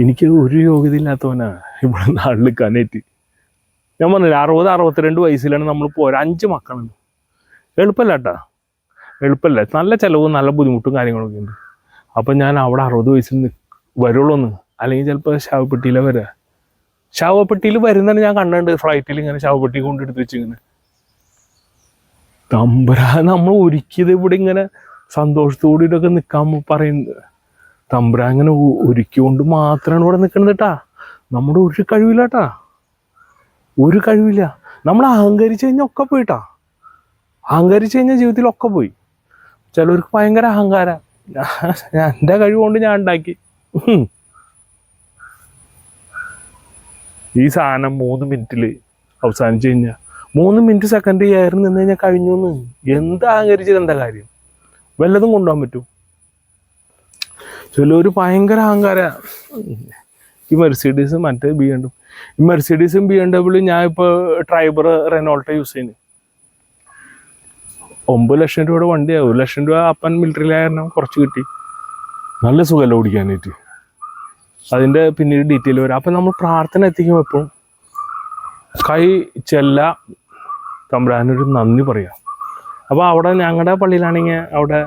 എനിക്ക് ഒരു യോഗ്യത ഇല്ലാത്തവനാ ഇവിടെ നാട്ടിൽ നിൽക്കാനായിട്ട്. ഞാൻ പറഞ്ഞില്ല 60-62 വയസ്സിലാണ് നമ്മൾ പോരാ. 5 മക്കളുണ്ട്. എളുപ്പമല്ല കേട്ടോ, എളുപ്പമല്ല. നല്ല ചിലവും നല്ല ബുദ്ധിമുട്ടും കാര്യങ്ങളൊക്കെ ഉണ്ട്. അപ്പം ഞാൻ അവിടെ 60 വയസ്സിൽ വരുള്ളൂന്ന്, അല്ലെങ്കിൽ ചിലപ്പോൾ ശവപ്പെട്ടിയിലെ വരാം. ശവപ്പെട്ടിയിൽ വരുന്നതാണ് ഞാൻ കണ്ടിട്ടുണ്ട്. ഫ്ലൈറ്റിൽ ഇങ്ങനെ ശവപ്പെട്ടി കൊണ്ടെടുത്ത് വെച്ചിങ്ങനെ. തമ്പുരാൻ നമ്മൾ ഒരുക്കിയത് ഇവിടെ ഇങ്ങനെ സന്തോഷത്തോടെ ഇതൊക്കെ നിൽക്കാൻ പറയുന്നത്. തമ്പുരാൻ ഇങ്ങനെ ഒരുക്കിക്കൊണ്ട് മാത്രമാണ് ഇവിടെ നിൽക്കുന്നത് കേട്ടാ. നമ്മുടെ ഒരു കഴിവില്ല കേട്ടാ, ഒരു കഴിവില്ല. നമ്മൾ അഹങ്കരിച്ച് കഴിഞ്ഞാൽ ഒക്കെ പോയിട്ടാ. അഹങ്കരിച്ച് കഴിഞ്ഞാൽ ജീവിതത്തിലൊക്കെ പോയി. ചിലവർക്ക് ഭയങ്കര അഹങ്കാരം. എൻ്റെ കഴിവുകൊണ്ട് ഞാൻ ഉണ്ടാക്കി. ഈ സാധനം 3 മിനിറ്റിൽ അവസാനിച്ച് കഴിഞ്ഞാൽ 3 മിനിറ്റ് സെക്കൻഡ് ഏറി നിന്ന് കഴിഞ്ഞാൽ കഴിഞ്ഞു എന്ന്. എന്ത് അഹങ്കരിച്ചിട്ട് എന്താ കാര്യം? വല്ലതും കൊണ്ടുപോകാൻ പറ്റും. ചിലവർ ഭയങ്കര അഹങ്കാര. ഈ മെർസിഡീസും മറ്റേ BMW, ഈ മെർസിഡീസും BMW ഞാൻ ഇപ്പോൾ ട്രൈബർ റെനോൾട്ട് യൂസ് ചെയ്യുന്നത്. 9 ലക്ഷം രൂപയുടെ വണ്ടിയാണ്. 1 ലക്ഷം രൂപ അപ്പൻ മിലിറ്ററിയിലായിരുന്നു, കുറച്ച് കിട്ടി. നല്ല സുഖമല്ല ഓടിക്കാനായിട്ട്. അതിൻ്റെ പിന്നീട് ഡീറ്റെയിൽ വരാം. അപ്പം നമ്മൾ പ്രാർത്ഥന എത്തിക്കുമ്പോൾ എപ്പോഴും കൈ ചെല്ല തമ്പുരാനൊരു നന്ദി പറയാം. അപ്പോൾ അവിടെ ഞങ്ങളുടെ പള്ളിയിലാണെങ്കിൽ അവിടെ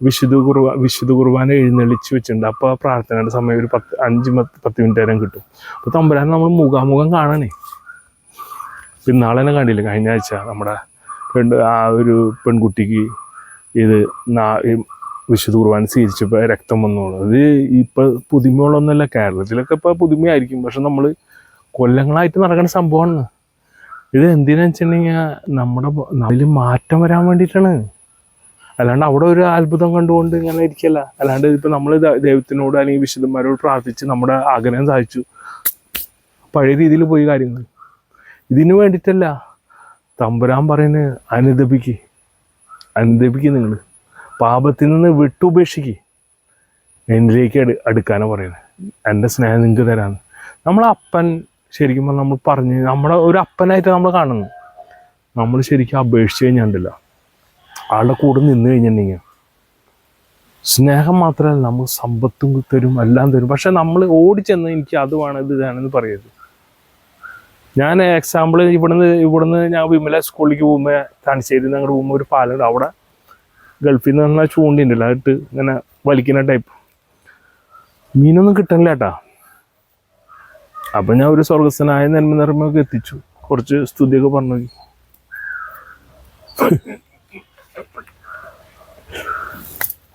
വിശുദ്ധ കുർബാന എഴുന്നള്ളിച്ച് വെച്ചിട്ടുണ്ട്. അപ്പോൾ പ്രാർത്ഥനയുടെ സമയം ഒരു 5-10 മിനിറ്റ് നേരം കിട്ടും. അപ്പോൾ തമ്പുരാൻ നമ്മൾ മുഖാമുഖം കാണണേ. ഇന്നാളെ തന്നെ കണ്ടില്ല, കഴിഞ്ഞ ആഴ്ച നമ്മുടെ ആ ഒരു പെൺകുട്ടിക്ക് ഇത് വിശുദ്ധ കുർബാന സ്വീകരിച്ചപ്പോൾ രക്തം വന്നോളൂ. അത് ഇപ്പോൾ പുതുമയുള്ളൊന്നുമല്ല. കേരളത്തിലൊക്കെ ഇപ്പോൾ പുതുമയായിരിക്കും, പക്ഷെ നമ്മൾ കൊല്ലങ്ങളായിട്ട് നടക്കുന്ന സംഭവമാണ്. ഇത് എന്തിനാന്ന് വെച്ചിട്ടുണ്ടെങ്കിൽ നമ്മുടെ അതിൽ മാറ്റം വരാൻ വേണ്ടിയിട്ടാണ്. അല്ലാണ്ട് അവിടെ ഒരു അത്ഭുതം കണ്ടുകൊണ്ട് ഇങ്ങനെ ഇരിക്കല്ല. അല്ലാണ്ട് ഇപ്പം നമ്മൾ ദൈവത്തിനോട് അല്ലെങ്കിൽ വിശുദ്ധന്മാരോട് പ്രാർത്ഥിച്ച് നമ്മുടെ ആഗ്രഹം സാധിച്ചു, പഴയ രീതിയിൽ പോയി കാര്യങ്ങൾ. ഇതിനു വേണ്ടിയിട്ടല്ല. തമ്പുരാൻ പറയുന്നത് അനുദപിക്ക്, നിങ്ങൾ പാപത്തിൽ നിന്ന് വിട്ടുപേക്ഷിക്ക്, എന്നിലേക്ക് അടുക്കാനാണ് പറയുന്നത്. എൻ്റെ സ്നേഹം നിങ്ങൾക്ക് തരാമെന്ന്. നമ്മളപ്പൻ ശരിക്കും നമ്മൾ പറഞ്ഞ് നമ്മുടെ ഒരു അപ്പനായിട്ട് നമ്മൾ കാണുന്നു. നമ്മൾ ശരിക്കും അപേക്ഷിച്ച് കഴിഞ്ഞാണ്ടല്ല, ആളുടെ കൂടെ നിന്ന് കഴിഞ്ഞിട്ടുണ്ടെങ്കിൽ സ്നേഹം മാത്രമല്ല, നമുക്ക് സമ്പത്തും തരും, എല്ലാം തരും. പക്ഷെ നമ്മൾ ഓടിച്ചെന്ന് എനിക്ക് അത് വേണം ഇത് വേണമെന്ന് പറയരുത്. ഞാൻ എക്സാമ്പിൾ ഇവിടുന്ന് ഞാൻ വിമല സ്കൂളിലേക്ക് പോകുമ്പോൾ താണശ്ശേരി ഞങ്ങളുടെ പോകുമ്പോൾ ഒരു പാലുണ്ട്. അവിടെ ഗൾഫിൽ നിന്ന് പറഞ്ഞാൽ ചൂണ്ടിണ്ടല്ലോ, അതിട്ട് ഇങ്ങനെ വലിക്കുന്ന ടൈപ്പ് മീനൊന്നും കിട്ടണില്ല കേട്ടാ. അപ്പം ഞാൻ ഒരു സ്വർഗസ്ഥനായ നന്മ നിറമൊക്കെ എത്തിച്ചു, കുറച്ച് സ്തുതിയൊക്കെ പറഞ്ഞു.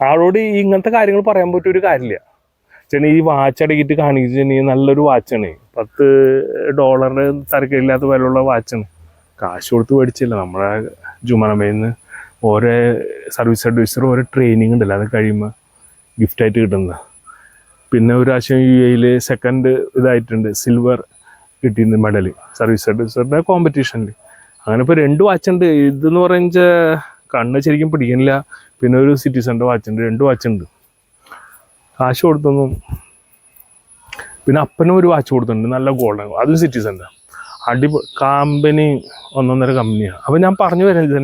ആളോട് ഇങ്ങനത്തെ കാര്യങ്ങൾ പറയാൻ പറ്റിയ ഒരു കാര്യമില്ല. ചേട്ടൻ ഈ വാച്ച് അടക്കിയിട്ട് കാണിച്ചിട്ടുണ്ടെങ്കിൽ നല്ലൊരു വാച്ചാണ്, $10 തരക്കില്ലാത്ത വിലയുള്ള വാച്ചാണ്. കാശ് കൊടുത്ത് മേടിച്ചില്ല, നമ്മുടെ ജുമാനമയിൽ നിന്ന് ഓരോ സർവീസ് അഡ്വൈസർ ഓരോ ട്രെയിനിങ് ഉണ്ടല്ലോ, അത് കഴിയുമ്പോൾ ഗിഫ്റ്റായിട്ട് കിട്ടുന്നത്. പിന്നെ ഒരു പ്രാവശ്യം UAE സെക്കൻഡ് ഇതായിട്ടുണ്ട്, സിൽവർ കിട്ടിയിട്ടുണ്ട് മെഡൽ സർവീസ് അഡ്വൈസറുടെ കോമ്പറ്റീഷനിൽ. അങ്ങനെ ഇപ്പോൾ 2 വാച്ചുണ്ട്. ഇതെന്ന് പറഞ്ഞാൽ കണ്ണ് ശരിക്കും പിടിക്കുന്നില്ല. പിന്നെ ഒരു സിറ്റിസൻ്റെ വാച്ചുണ്ട്, 2 വാച്ചുണ്ട്. കാശ് കൊടുത്തൊന്നും. പിന്നെ അപ്പനും ഒരു വാച്ച് കൊടുത്തിട്ടുണ്ട്, നല്ല ഗോൾഡാണ്, അതും സിറ്റിസൻ്റെ. കമ്പനി 1.5 കമ്പനിയാണ്. അപ്പോൾ ഞാൻ പറഞ്ഞു വരുന്നത്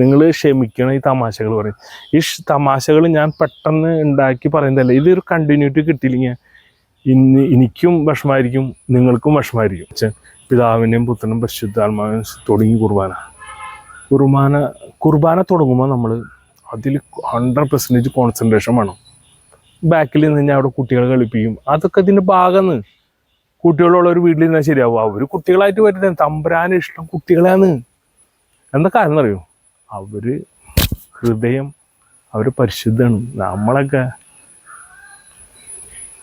നിങ്ങൾ ക്ഷമിക്കണം ഈ തമാശകൾ പറയും. ഈ തമാശകൾ ഞാൻ പെട്ടെന്ന് ഉണ്ടാക്കി പറയുന്നതല്ല. ഇതൊരു കണ്ടിന്യൂറ്റി കിട്ടിയില്ലെങ്കിൽ എനിക്കും വിഷമമായിരിക്കും, നിങ്ങൾക്കും വിഷമമായിരിക്കും. പിതാവിൻ്റെയും പുത്രനും പരിശുദ്ധാത്മാവിനും തുടങ്ങി കുർബാന തുടങ്ങുമ്പോൾ നമ്മൾ അതിൽ 100% കോൺസെൻട്രേഷൻ വേണം. ബാക്കിൽ നിന്ന് അവിടെ കുട്ടികളെ കളിപ്പിക്കും, അതൊക്കെ ഇതിൻ്റെ ഭാഗമാണ്. കുട്ടികളുള്ള ഒരു വീട്ടിൽ നിന്നാൽ ശരിയാവും. അവർ കുട്ടികളായിട്ട് വരുന്നത് തമ്പുരാന് ഇഷ്ടം കുട്ടികളാണ്. എന്താ കാരണം അറിയോ? അവർ ഹൃദയം അവർ പരിശുദ്ധമാണ്. നമ്മളൊക്കെ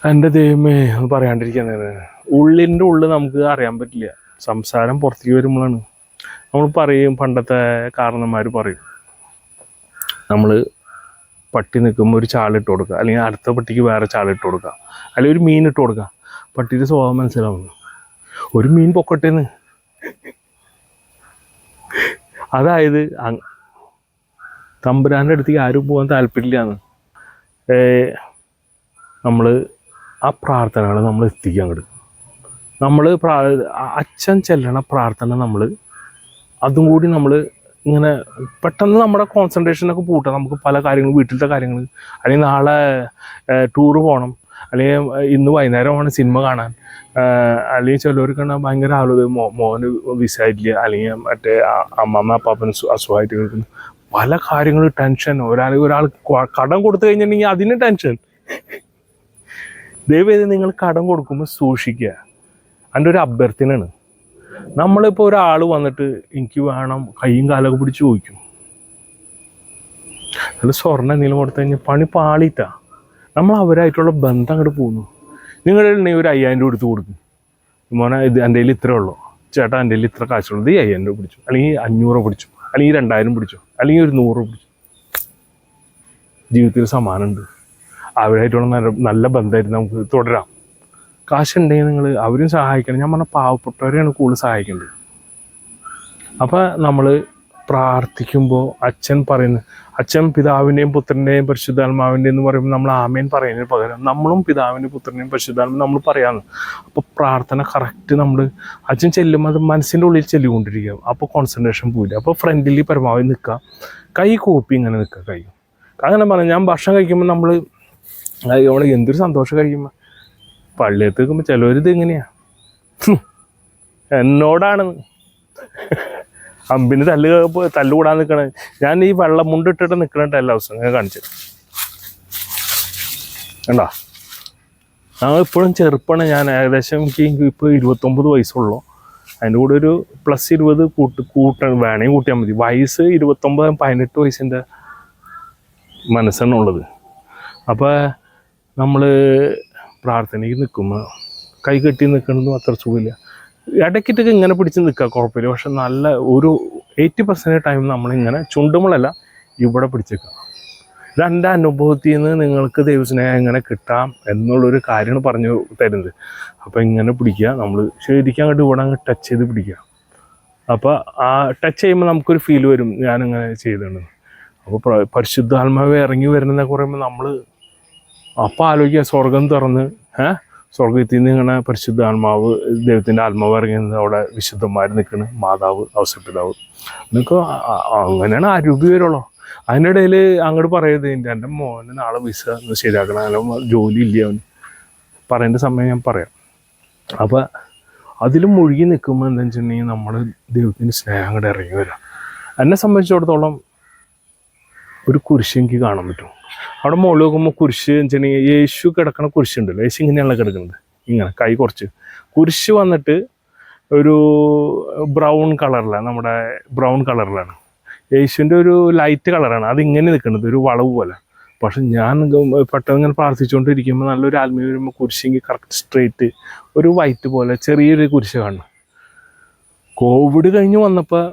എൻ്റെ ദൈവമേ എന്ന് പറയാണ്ടിരിക്കുന്നത്, ഉള്ളിൻ്റെ ഉള്ളിൽ നമുക്ക് അറിയാൻ പറ്റില്ല. സംസാരം പുറത്തേക്ക് വരുമ്പോഴാണ് നമ്മൾ പറയും. പണ്ടത്തെ കാരണന്മാർ പറയും, നമ്മൾ പട്ടി നിൽക്കുമ്പോൾ ഒരു ചാളിട്ട് കൊടുക്കുക, അല്ലെങ്കിൽ അടുത്ത പട്ടിക്ക് വേറെ ചാളിട്ട് കൊടുക്കുക, അല്ലെങ്കിൽ ഒരു മീൻ ഇട്ട് കൊടുക്കുക. പട്ടിയുടെ സ്വഭാവം മനസ്സിലാവുന്നു, ഒരു മീൻ പൊക്കട്ടേന്ന്. അതായത് തമ്പുരാൻ്റെ അടുത്തേക്ക് ആരും പോകാൻ താല്പര്യമില്ലാന്ന്. നമ്മൾ ആ പ്രാർത്ഥനകൾ നമ്മൾ എത്തിക്കാൻ അങ്ങോട്ട്. നമ്മൾ അച്ഛൻ ചെല്ലണ പ്രാർത്ഥന നമ്മൾ അതും കൂടി നമ്മൾ ഇങ്ങനെ പെട്ടെന്ന് നമ്മുടെ കോൺസെൻട്രേഷനൊക്കെ പൂട്ടാം. നമുക്ക് പല കാര്യങ്ങളും, വീട്ടിലത്തെ കാര്യങ്ങൾ, അല്ലെങ്കിൽ നാളെ ടൂറ് പോകണം, അല്ലെങ്കിൽ ഇന്ന് വൈകുന്നേരമാണ് സിനിമ കാണാൻ, അല്ലെങ്കിൽ ചിലവർക്കാണ് ഭയങ്കര ആലോചന, മോന് വിസ ആയിട്ടില്ല, അല്ലെങ്കിൽ മറ്റേ അമ്മമ്മ അപ്പാപ്പന് അസുഖമായിട്ട് കേൾക്കുന്നു. പല കാര്യങ്ങളും ടെൻഷൻ. ഒരാൾ കടം കൊടുത്തു കഴിഞ്ഞിട്ടുണ്ടെങ്കിൽ അതിന് ടെൻഷൻ. ദയവേത് നിങ്ങൾ കടം കൊടുക്കുമ്പോൾ സൂക്ഷിക്കുക. അതിൻ്റെ ഒരു അഭ്യർത്ഥനയാണ്. നമ്മളിപ്പോൾ ഒരാൾ വന്നിട്ട് എനിക്ക് വേണം, കയ്യും കാലൊക്കെ പിടിച്ച് ചോദിക്കും. നല്ല സ്വർണ്ണം എന്തെങ്കിലും കൊടുത്തു കഴിഞ്ഞാൽ പണി പാളിയിട്ടാ. നമ്മൾ അവരായിട്ടുള്ള ബന്ധം അങ്ങോട്ട് പോകുന്നു. നിങ്ങളുടെ ഒരു 5000 രൂപ എടുത്ത് കൊടുക്കും. മോനെ ഇത് എൻ്റെ കയ്യിൽ ഇത്രേ ഉള്ളൂ, ചേട്ടാ എൻ്റെ കയ്യിൽ ഇത്ര കാശുള്ളത്, ഈ 5000 രൂപ പിടിച്ചു, അല്ലെങ്കിൽ 500 രൂപ പിടിച്ചു, അല്ലെങ്കിൽ 2000 പിടിച്ചു, അല്ലെങ്കിൽ ഒരു 100 രൂപ പിടിച്ചു. ജീവിതത്തിൽ സമാനമുണ്ട്. അവരായിട്ടുള്ള നല്ല ബന്ധമായിട്ട് നമുക്ക് തുടരാം. കാശുണ്ടെങ്കിൽ നിങ്ങൾ അവരും സഹായിക്കണം. ഞാൻ പറഞ്ഞ പാവപ്പെട്ടവരെയാണ് കൂടുതൽ സഹായിക്കേണ്ടത്. അപ്പം നമ്മൾ പ്രാർത്ഥിക്കുമ്പോൾ അച്ഛൻ പിതാവിൻ്റെയും പുത്രൻ്റെയും പരിശുദ്ധാത്മാവിൻ്റെയും എന്ന് പറയുമ്പോൾ നമ്മൾ ആമേൻ പറയുന്നതിന് പകരം നമ്മളും പിതാവിൻ്റെയും പുത്രൻ്റെയും പരിശുദ്ധാത്മാവും നമ്മൾ പറയാമെന്ന്. അപ്പോൾ പ്രാർത്ഥന കറക്റ്റ് നമ്മൾ അച്ഛൻ ചെല്ലുമ്പോൾ അത് മനസ്സിൻ്റെ ഉള്ളിൽ ചെല്ലിക്കൊണ്ടിരിക്കുക. അപ്പോൾ കോൺസെൻട്രേഷൻ പോയില്ല. അപ്പോൾ ഫ്രണ്ടിൽ പരമാവധി നിൽക്കുക, കൈ കൂപ്പി ഇങ്ങനെ നിൽക്കുക. കൈ അങ്ങനെ പറഞ്ഞു. ഞാൻ ഭക്ഷണം കഴിക്കുമ്പോൾ നമ്മൾ എന്തൊരു സന്തോഷം കഴിക്കുമ്പോൾ പള്ളിയത്ത് നിൽക്കുമ്പോൾ ചിലവരിത് എങ്ങനെയാണ് എന്നോടാണ് അമ്പിന് തല്ലുകൂടാൻ നിൽക്കണേ. ഞാൻ ഈ വെള്ളം മുണ്ടിട്ടിട്ട് നിൽക്കണ എല്ലാ ദിവസവും ഞാൻ കാണിച്ചു കണ്ടോ. ഞങ്ങൾ ഇപ്പോഴും ചെറുപ്പമാണ്. ഞാൻ ഏകദേശം എനിക്ക് ഇപ്പോൾ 29 വയസ്സുള്ളൂ. അതിൻ്റെ കൂടെ ഒരു +20 വേണമെങ്കിൽ കൂട്ടിയാൽ മതി. വയസ്സ് 29, 18 വയസ്സിൻ്റെ മനസ്സാണുള്ളത്. അപ്പോൾ നമ്മൾ പ്രാർത്ഥനയ്ക്ക് നിൽക്കുമ്പോൾ കൈ കെട്ടി നിൽക്കണമെന്നും അത്ര സുഖമില്ല. ഇടയ്ക്കിട്ടൊക്കെ ഇങ്ങനെ പിടിച്ച് നിൽക്കുക, കുഴപ്പമില്ല. പക്ഷെ നല്ല ഒരു 80% ടൈം നമ്മളിങ്ങനെ ചുണ്ടുമുളല്ല ഇവിടെ പിടിച്ചേക്കുക. ഇതെൻ്റെ അനുഭവത്തിൽ നിന്ന് നിങ്ങൾക്ക് ദൈവസ്നേഹം എങ്ങനെ കിട്ടാം എന്നുള്ളൊരു കാര്യമാണ് പറഞ്ഞു തരുന്നത്. അപ്പോൾ ഇങ്ങനെ പിടിക്കുക, നമ്മൾ ശരിക്കും അങ്ങോട്ട് ഇവിടെ അങ്ങ് ടച്ച് ചെയ്ത് പിടിക്കുക. അപ്പോൾ ആ ടച്ച് ചെയ്യുമ്പോൾ നമുക്കൊരു ഫീൽ വരും ഞാനിങ്ങനെ ചെയ്തിട്ടുണ്ട്. അപ്പോൾ പരിശുദ്ധാത്മാവ് ഇറങ്ങി വരുന്നതെന്നൊക്കെ പറയുമ്പോൾ നമ്മൾ അപ്പോൾ ആലോചിക്കുക, സ്വർഗം തുറന്ന് സ്വർഗത്തിൽ നിന്ന് ഇങ്ങനെ പരിശുദ്ധാത്മാവ് ദൈവത്തിൻ്റെ ആത്മാവ് ഇറങ്ങുന്നത്, അവിടെ വിശുദ്ധന്മാർ നിൽക്കുന്നു, മാതാവ് ഔസപിതാവ് നിങ്ങൾക്ക് അങ്ങനെയാണ് അരൂപി വരുള്ളൂ. അതിനിടയിൽ അങ്ങോട്ട് പറയരുത് എൻ്റെ മോനെ നാളെ വിസ ശരിയാക്കണം, അല്ലെങ്കിൽ ജോലി ഇല്ല അവന് പറയേണ്ട സമയം ഞാൻ പറയാം. അപ്പോൾ അതിൽ മുഴുകി നിൽക്കുമ്പോൾ എന്താണെന്ന് വെച്ചിട്ടുണ്ടെങ്കിൽ നമ്മൾ ദൈവത്തിൻ്റെ സ്നേഹം അങ്ങോട്ട് ഇറങ്ങി വരാം. എന്നെ സംബന്ധിച്ചിടത്തോളം ഒരു കുരിശ് എനിക്ക് കാണാൻ പറ്റും. അവിടെ മുകളിൽ നോക്കുമ്പോൾ കുരിശ് എന്ന് വെച്ചിട്ടുണ്ടെങ്കിൽ യേശു കിടക്കണ കുരിശുണ്ടല്ലോ, യേശു ഇങ്ങനെയാണല്ലോ കിടക്കുന്നത്, ഇങ്ങനെ കൈ കുറച്ച്. കുരിശ് വന്നിട്ട് ഒരു ബ്രൗൺ കളറിലാണ്, നമ്മുടെ ബ്രൗൺ കളറിലാണ്. യേശുവിൻ്റെ ഒരു ലൈറ്റ് കളറാണ്, അതിങ്ങനെ നിൽക്കുന്നത് ഒരു വളവ് പോലെ. പക്ഷെ ഞാൻ പെട്ടെന്ന് ഇങ്ങനെ പ്രാർത്ഥിച്ചുകൊണ്ടിരിക്കുമ്പോൾ നല്ലൊരു ആത്മീയ വരുമ്പോൾ കുരിശെങ്കിൽ കറക്റ്റ് സ്ട്രെയിറ്റ് ഒരു വൈറ്റ് പോലെ ചെറിയൊരു കുരിശ് കാണുന്നു. കോവിഡ് കഴിഞ്ഞ് വന്നപ്പോൾ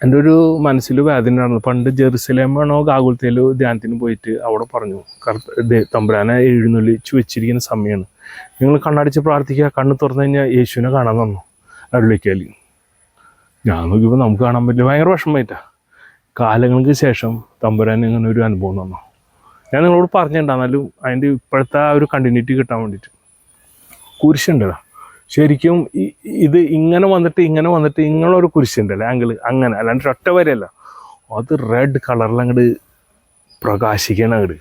എൻ്റെ ഒരു മനസ്സിൽ വേദന ഉണ്ടായിരുന്നു. പണ്ട് ജെറുസലേമാണോ ഗാഗുൽത്തയിലോ ധ്യാനത്തിന് പോയിട്ട് അവിടെ പറഞ്ഞു, തമ്പുരാനെ എഴുന്നള്ളിച്ച് വെച്ചിരിക്കുന്ന സമയമാണ്, നിങ്ങൾ കണ്ണടച്ച് പ്രാർത്ഥിക്കുക, കണ്ണ് തുറന്നു കഴിഞ്ഞാൽ യേശുവിനെ കാണാൻ തന്നു അരുളിക്കാൽ. ഞാൻ നോക്കിയപ്പോൾ നമുക്ക് കാണാൻ പറ്റില്ല, ഭയങ്കര വിഷമമായിട്ടാണ്. കാലങ്ങൾക്ക് ശേഷം തമ്പുരാൻ ഇങ്ങനെ ഒരു അനുഭവം തന്നു. ഞാൻ നിങ്ങളോട് പറഞ്ഞിട്ടുണ്ടായിരുന്നാലും അതിൻ്റെ ഇപ്പോഴത്തെ ആ ഒരു കണ്ടിന്യൂറ്റി കിട്ടാൻ വേണ്ടിയിട്ട്. കുരിശുണ്ടല്ലോ ശരിക്കും ഇത് ഇങ്ങനെ വന്നിട്ട് ഇങ്ങനൊരു കുരിശുണ്ടല്ലോ ആംഗിള്, അങ്ങനെ അല്ലാണ്ട് ഒറ്റ വരെയല്ല, അത് റെഡ് കളറിൽ അങ്ങോട്ട് പ്രകാശിക്കണം അങ്ങോട്ട്.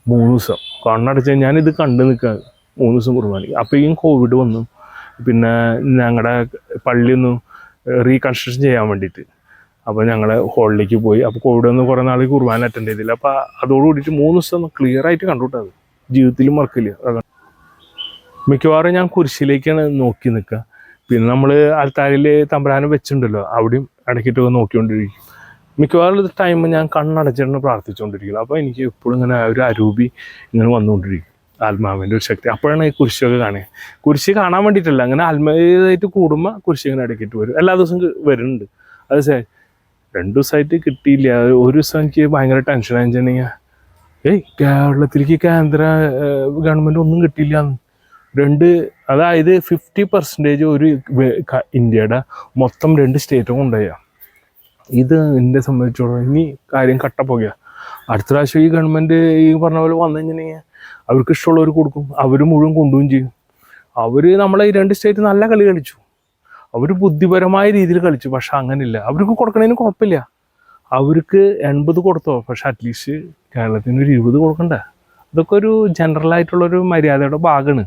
3 ദിവസം കണ്ണടച്ച് ഞാനിത് കണ്ടു നിൽക്കുക 3 ദിവസം കുർബാനയ്ക്ക്. അപ്പോഴേക്കും കോവിഡ് വന്നു. പിന്നെ ഞങ്ങളുടെ പള്ളിയൊന്ന് റീകൺസ്ട്രക്ഷൻ ചെയ്യാൻ വേണ്ടിയിട്ട് അപ്പോൾ ഞങ്ങൾ ഹോളിലേക്ക് പോയി. അപ്പോൾ കോവിഡ് വന്ന് കുറേ നാൾ കുർബാന അറ്റൻഡ് ചെയ്തില്ല. അപ്പോൾ അതോടുകൂടിയിട്ട് 3 ദിവസം ക്ലിയർ ആയിട്ട് കണ്ടുവിട്ടത് ജീവിതത്തിൽ മറക്കില്ല. മിക്കവാറും ഞാൻ കുരിശിലേക്കാണ് നോക്കി നിൽക്കുക. പിന്നെ നമ്മൾ ആൽത്താരിൽ തമ്പുരാനെ വെച്ചിട്ടുണ്ടല്ലോ, അവിടെയും ഇടയ്ക്കിട്ടൊക്കെ നോക്കിക്കൊണ്ടിരിക്കും. മിക്കവാറും ടൈം ഞാൻ കണ്ണടച്ചിട്ട് പ്രാർത്ഥിച്ചുകൊണ്ടിരിക്കുന്നത്. അപ്പോൾ എനിക്ക് എപ്പോഴും ഇങ്ങനെ ഒരു അരൂപി ഇങ്ങനെ വന്നുകൊണ്ടിരിക്കും, ആത്മാവിൻ്റെ ഒരു ശക്തി. അപ്പോഴാണ് ഈ കുരിശൊക്കെ കാണുക. കുരിശ് കാണാൻ വേണ്ടിയിട്ടല്ല, അങ്ങനെ ആത്മീയമായിട്ട് കൂടുമ്പോൾ കുരിശ് ഇങ്ങനെ ഇടയ്ക്കിട്ട് വരും. എല്ലാ ദിവസവും വരുന്നുണ്ട്. അത് 2 ദിവസമായിട്ട് കിട്ടിയില്ല. ഒരു ദിവസം എനിക്ക് ഭയങ്കര ടെൻഷനായി വെച്ചിട്ടുണ്ടെങ്കിൽ കേരളത്തിലേക്ക് കേന്ദ്ര ഗവൺമെൻറ് ഒന്നും കിട്ടിയില്ല. അതായത് 50% ഒരു ഇന്ത്യയുടെ മൊത്തം 2 സ്റ്റേറ്റും കൊണ്ടുപോയ ഇത് എന്നെ സംബന്ധിച്ചോളം ഇനി കാര്യം കട്ടപ്പോകുക. അടുത്ത പ്രാവശ്യം ഈ ഗവൺമെൻറ് ഈ പറഞ്ഞ പോലെ വന്നു കഴിഞ്ഞിട്ടുണ്ടെങ്കിൽ അവർക്ക് ഇഷ്ടമുള്ളവർ കൊടുക്കും, അവർ മുഴുവൻ കൊണ്ടുപോവുകയും ചെയ്യും. അവർ നമ്മളെ ഈ 2 സ്റ്റേറ്റ് നല്ല കളി കളിച്ചു, അവർ ബുദ്ധിപരമായ രീതിയിൽ കളിച്ചു. പക്ഷെ അങ്ങനെയില്ല, അവർക്ക് കൊടുക്കണതിന് കുഴപ്പമില്ല. അവർക്ക് 80 കൊടുത്തോ, പക്ഷെ അറ്റ്ലീസ്റ്റ് കേരളത്തിന് ഒരു 20 കൊടുക്കണ്ടേ. അതൊക്കെ ഒരു ജനറലായിട്ടുള്ളൊരു മര്യാദയുടെ ഭാഗമാണ്.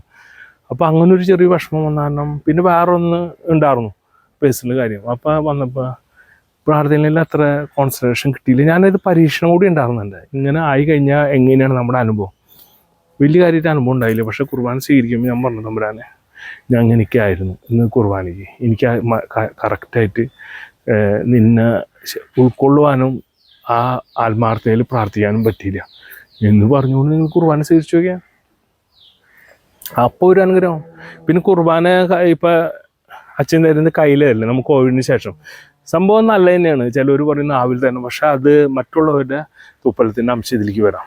അപ്പോൾ അങ്ങനെ ഒരു ചെറിയ വിഷമം വന്ന കാരണം പിന്നെ വേറൊന്ന് ഉണ്ടായിരുന്നു പേഴ്സണൽ കാര്യം. അപ്പോൾ വന്നപ്പോൾ പ്രാർത്ഥനയിൽ അത്ര കോൺസെൻട്രേഷൻ കിട്ടിയില്ല. ഞാനത് പരീക്ഷണം കൂടി ഉണ്ടായിരുന്നുണ്ട്, ഇങ്ങനെ ആയി കഴിഞ്ഞാൽ എങ്ങനെയാണ് നമ്മുടെ അനുഭവം. വലിയ കാര്യമായിട്ട് അനുഭവം ഉണ്ടായില്ല. പക്ഷേ കുർബാന സ്വീകരിക്കുമ്പോൾ ഞാൻ പറഞ്ഞു, തമ്പുരാനെ ഞാൻ എനിക്കായിരുന്നു ഇന്ന് കുർബാനയ്ക്ക്, എനിക്ക് കറക്റ്റായിട്ട് നിന്നെ ഉൾക്കൊള്ളുവാനും ആ ആത്മാർത്ഥതയിൽ പ്രാർത്ഥിക്കാനും പറ്റിയില്ല എന്ന് പറഞ്ഞുകൊണ്ട് നിങ്ങൾ കുർബാന സ്വീകരിച്ചു നോക്കിയാൽ അപ്പോൾ ഒരു അനുഗ്രഹം. പിന്നെ കുർബാന ഇപ്പം അച്ഛൻ തരുന്ന കയ്യിലല്ലേ നമുക്ക് കോവിഡിന് ശേഷം. സംഭവം നല്ല തന്നെയാണ്, ചിലവർ പറയുന്ന ആവിൽ തന്നെ, പക്ഷെ അത് മറ്റുള്ളവരുടെ തുപ്പലത്തിൻ്റെ അംശം ഇതിലേക്ക് വരാം.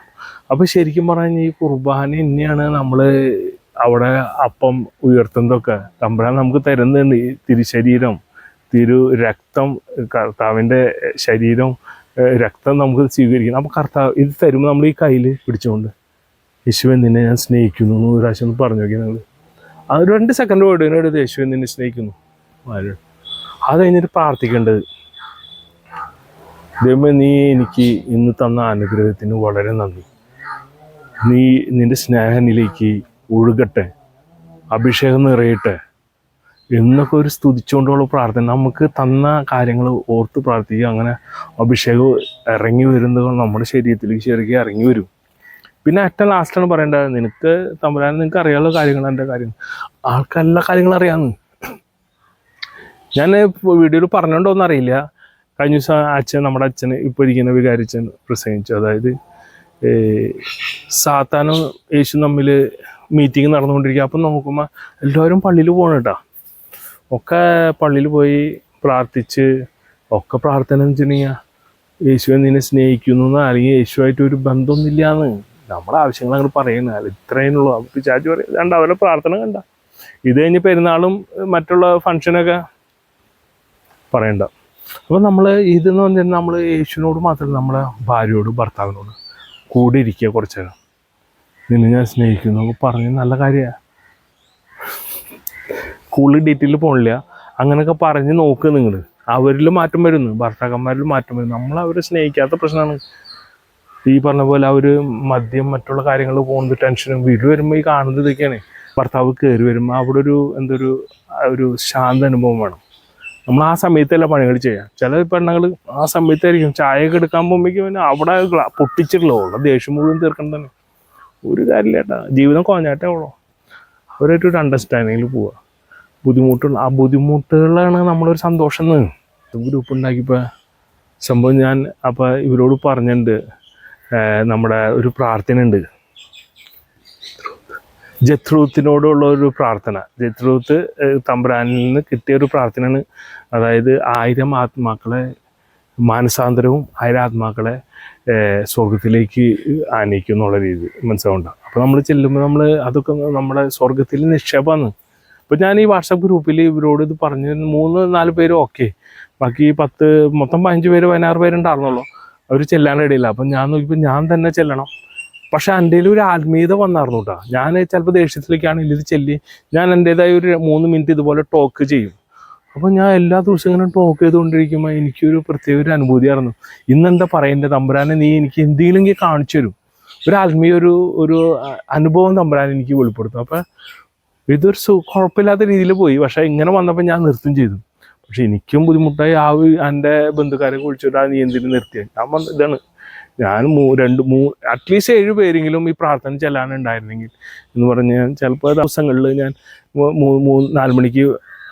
അപ്പോൾ ശരിക്കും പറഞ്ഞാൽ ഈ കുർബാന തന്നെയാണ് നമ്മൾ അവിടെ അപ്പം ഉയർത്തുന്നതൊക്കെ. തമ്പുരാൻ നമുക്ക് തരുന്നുണ്ട് ഈ തിരുശരീരം, രക്തം, കർത്താവിൻ്റെ ശരീരം രക്തം നമുക്ക് സ്വീകരിക്കണം. അപ്പോൾ കർത്താവ് ഇത് തരുമ്പോൾ നമ്മൾ ഈ കയ്യിൽ പിടിച്ചുകൊണ്ട് യേശുവെ നിന്നെ ഞാൻ സ്നേഹിക്കുന്നു എന്ന് ഒരു പ്രാവശ്യം ഒന്ന് പറഞ്ഞു നോക്കി നിങ്ങൾ. അത് 2 സെക്കൻഡ് വേർഡിനോട് യേശുവെ നിന്നെ സ്നേഹിക്കുന്നു. അത് കഴിഞ്ഞിട്ട് പ്രാർത്ഥിക്കേണ്ടത്, ദൈവമേ നീ എനിക്ക് ഇന്ന് തന്ന അനുഗ്രഹത്തിന് വളരെ നന്ദി, നീ നിൻ്റെ സ്നേഹനിലേക്ക് ഒഴുകട്ടെ, അഭിഷേകം നിറയട്ടെ എന്നൊക്കെ ഒരു സ്തുതിച്ചുകൊണ്ടുള്ള പ്രാർത്ഥന. നമുക്ക് തന്ന കാര്യങ്ങൾ ഓർത്ത് പ്രാർത്ഥിക്കുക. അങ്ങനെ അഭിഷേകം ഇറങ്ങി വരുന്നത് നമ്മുടെ ശരീരത്തിലേക്ക് ശരിക്കും ഇറങ്ങി വരും. പിന്നെ ഏറ്റവും ലാസ്റ്റാണ് പറയേണ്ടത്, നിനക്ക് തമ്പുരാൻ നിനക്ക് അറിയാനുള്ള കാര്യങ്ങൾ, എൻ്റെ കാര്യം ആൾക്കെല്ലാ കാര്യങ്ങളും അറിയാമെന്ന്. ഞാൻ വീഡിയോയിൽ പറഞ്ഞോണ്ടോന്നും അറിയില്ല. കഴിഞ്ഞ ദിവസം നമ്മുടെ അച്ഛന് ഇപ്പോൾ ഇരിക്കുന്ന വികാരിച്ചൻ പ്രസംഗിച്ചു. അതായത് സാത്താനും യേശു തമ്മിൽ മീറ്റിംഗ് നടന്നുകൊണ്ടിരിക്കുക. അപ്പം നോക്കുമ്പോൾ എല്ലാവരും പള്ളിയിൽ പോകണം കേട്ടോ. ഒക്കെ പള്ളിയിൽ പോയി പ്രാർത്ഥിച്ച് ഒക്കെ പ്രാർത്ഥന വെച്ചിട്ടുണ്ടെങ്കിൽ യേശുവെ നിന്നെ സ്നേഹിക്കുന്നു അല്ലെങ്കിൽ യേശുവായിട്ട് ഒരു ബന്ധമൊന്നുമില്ലാന്ന് നമ്മുടെ ആവശ്യങ്ങൾ അങ്ങനെ പറയുന്നത്. അത് ഇത്രയുള്ളൂ. അപ്പോൾ ചാച്ചി പറയും കണ്ട അവരുടെ പ്രാർത്ഥന കണ്ട. ഇത് കഴിഞ്ഞ് പെരുന്നാളും മറ്റുള്ള ഫങ്ഷനൊക്കെ പറയണ്ട. അപ്പോൾ നമ്മൾ ഇതെന്ന് പറഞ്ഞാൽ നമ്മൾ യേശുവിനോട് മാത്രമല്ല, നമ്മളെ ഭാര്യയോട് ഭർത്താവിനോട് കൂടെ ഇരിക്കുക കുറച്ച് നേരം. നിന്നെ ഞാൻ സ്നേഹിക്കുന്നു പറഞ്ഞ് നല്ല കാര്യമാണ്. കൂടുതൽ ഡീറ്റെയിൽ പോകണില്ല. അങ്ങനെയൊക്കെ പറഞ്ഞ് നോക്കുക നിങ്ങൾ. അവരിൽ മാറ്റം വരുന്നു, ഭർത്താക്കന്മാരിൽ മാറ്റം വരുന്നു. നമ്മൾ അവരെ സ്നേഹിക്കാത്ത പ്രശ്നമാണ്. ഈ പറഞ്ഞ പോലെ അവർ മദ്യം മറ്റുള്ള കാര്യങ്ങൾ പോകുന്നത് ടെൻഷനും. വീട്ടിൽ വരുമ്പോൾ ഈ കാണുന്നത് ഇതൊക്കെയാണ്. ഭർത്താവ് കയറി വരുമ്പോൾ അവിടെ ഒരു ശാന്ത അനുഭവം വേണം. നമ്മൾ ആ സമയത്തല്ല പണികൾ ചെയ്യാം. ചില പെണ്ണുങ്ങൾ ആ സമയത്തായിരിക്കും ചായയൊക്കെ എടുക്കാൻ പോകുമ്പോഴേക്കും പിന്നെ അവിടെ പൊട്ടിച്ചിട്ടുള്ളൂ. ഉള്ള ദേഷ്യം മുഴുവൻ തീർക്കണം തന്നെ. ഒരു കാര്യമില്ല കേട്ടാ, ജീവിതം കുറഞ്ഞാട്ടേ ഉള്ളൂ. അവരായിട്ടൊരു അണ്ടർസ്റ്റാൻഡിങ്ങിൽ പോവുക. ആ ബുദ്ധിമുട്ടുകളാണ് നമ്മളൊരു സന്തോഷം എന്ന്. ഗ്രൂപ്പ് ഉണ്ടാക്കിയപ്പോൾ സംഭവം ഞാൻ അപ്പോൾ ഇവരോട് പറഞ്ഞിട്ടുണ്ട്, നമ്മുടെ ഒരു പ്രാർത്ഥന ഉണ്ട്, ജത്രൂത്തിനോടുള്ള ഒരു പ്രാർത്ഥന. ജത്രൂത്ത് തമ്പുരാനിൽ നിന്ന് കിട്ടിയ ഒരു പ്രാർത്ഥനയാണ്. അതായത് 1000 ആത്മാക്കളെ മാനസാന്തരവും 1000 ആത്മാക്കളെ സ്വർഗത്തിലേക്ക് ആനയിക്കും എന്നുള്ള രീതി മനസ്സിലാവുന്നുണ്ട്. അപ്പോൾ നമ്മൾ ചെല്ലുമ്പോൾ നമ്മൾ അതൊക്കെ നമ്മുടെ സ്വർഗത്തിൽ നിക്ഷേപമാണ്. അപ്പോൾ ഞാൻ ഈ വാട്സാപ്പ് ഗ്രൂപ്പിൽ ഇവരോട് ഇത് പറഞ്ഞു. 3-4 പേര് ഓക്കെ, ബാക്കി മൊത്തം 15 പേര് 16 പേരുണ്ടായിരുന്നുള്ളൂ. അവർ ചെല്ലാനിടയില്ല. അപ്പം ഞാൻ നോക്കിയപ്പോൾ ഞാൻ തന്നെ ചെല്ലണം. പക്ഷെ എൻ്റെ ഒരു ആത്മീയത വന്നായിരുന്നു കേട്ടോ. ഞാൻ ചിലപ്പോൾ ദേഷ്യത്തിലേക്കാണെങ്കിൽ ഇത് ചെല്ലി ഞാൻ എൻ്റേതായ ഒരു 3 മിനിറ്റ് ഇതുപോലെ ടോക്ക് ചെയ്യും. അപ്പോൾ ഞാൻ എല്ലാ ദിവസവും ഇങ്ങനെ ടോക്ക് ചെയ്തുകൊണ്ടിരിക്കുമ്പോൾ എനിക്കൊരു പ്രത്യേക ഒരു അനുഭൂതിയായിരുന്നു. ഇന്നെന്താ പറയേണ്ടത്, തമ്പുരാനെ നീ എനിക്ക് എന്തെങ്കിലും കാണിച്ചു തരും. ഒരു ആത്മീയ ഒരു അനുഭവം തമ്പുരാൻ എനിക്ക് വെളിപ്പെടുത്തും. അപ്പോൾ ഇതൊരു കുഴപ്പമില്ലാത്ത രീതിയിൽ പോയി. പക്ഷേ ഇങ്ങനെ വന്നപ്പോൾ ഞാൻ നിർത്തും ചെയ്തു. പക്ഷെ എനിക്കും ബുദ്ധിമുട്ടായി. എൻ്റെ ബന്ധുക്കാരെ വിളിച്ചിട്ട് നീ എന്തിനും നിർത്തിയാൽ ഞാൻ ഇതാണ്. ഞാൻ 2-3 അറ്റ്ലീസ്റ്റ് 7 പേരെങ്കിലും ഈ പ്രാർത്ഥന ചെല്ലാനുണ്ടായിരുന്നെങ്കിൽ എന്ന് പറഞ്ഞ് ഞാൻ ചിലപ്പോൾ ദിവസങ്ങളിൽ ഞാൻ 4 മണിക്ക്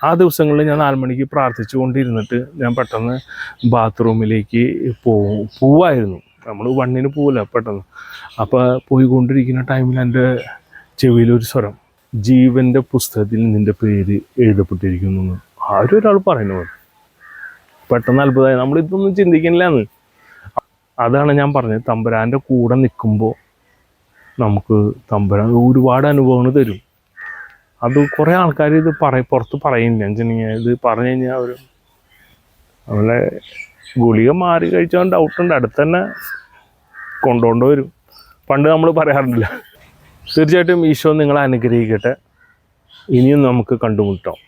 ആ ദിവസങ്ങളിൽ ഞാൻ 4 മണിക്ക് പ്രാർത്ഥിച്ചു കൊണ്ടിരുന്നിട്ട് ഞാൻ പെട്ടെന്ന് ബാത്റൂമിലേക്ക് പോവായിരുന്നു. നമ്മൾ വണ്ണിന് പോവില്ല പെട്ടെന്ന്. അപ്പോൾ പോയിക്കൊണ്ടിരിക്കുന്ന ടൈമിൽ എൻ്റെ ചെവിയിലൊരു സ്വരം, ജീവൻ്റെ പുസ്തകത്തിൽ നിൻ്റെ പേര് എഴുതപ്പെട്ടിരിക്കുന്നു എന്ന് ഒരാൾ പറയുന്ന പോലെ. പെട്ടെന്ന് അത്ഭുതമായി. നമ്മളിതൊന്നും ചിന്തിക്കുന്നില്ലാന്ന്. അതാണ് ഞാൻ പറഞ്ഞത്, തമ്പുരാൻ്റെ കൂടെ നിൽക്കുമ്പോൾ നമുക്ക് തമ്പുരാൻ ഒരുപാട് അനുഭവങ്ങൾ തരും. അത് കുറേ ആൾക്കാർ ഇത് പുറത്ത് പറയുന്നില്ല. വെച്ചിട്ടുണ്ടെങ്കിൽ ഇത് പറഞ്ഞു കഴിഞ്ഞാൽ അവർ നമ്മളെ ഗുളിക മാറി കഴിച്ചാൽ ഡൗട്ടുണ്ട്, അടുത്ത് തന്നെ കൊണ്ടുകൊണ്ട് വരും. പണ്ട് നമ്മൾ പറയാറുണ്ടല്ല. തീർച്ചയായിട്ടും ഈശോ നിങ്ങളെ അനുഗ്രഹിക്കട്ടെ. ഇനിയും നമുക്ക് കണ്ടുമുട്ടാം.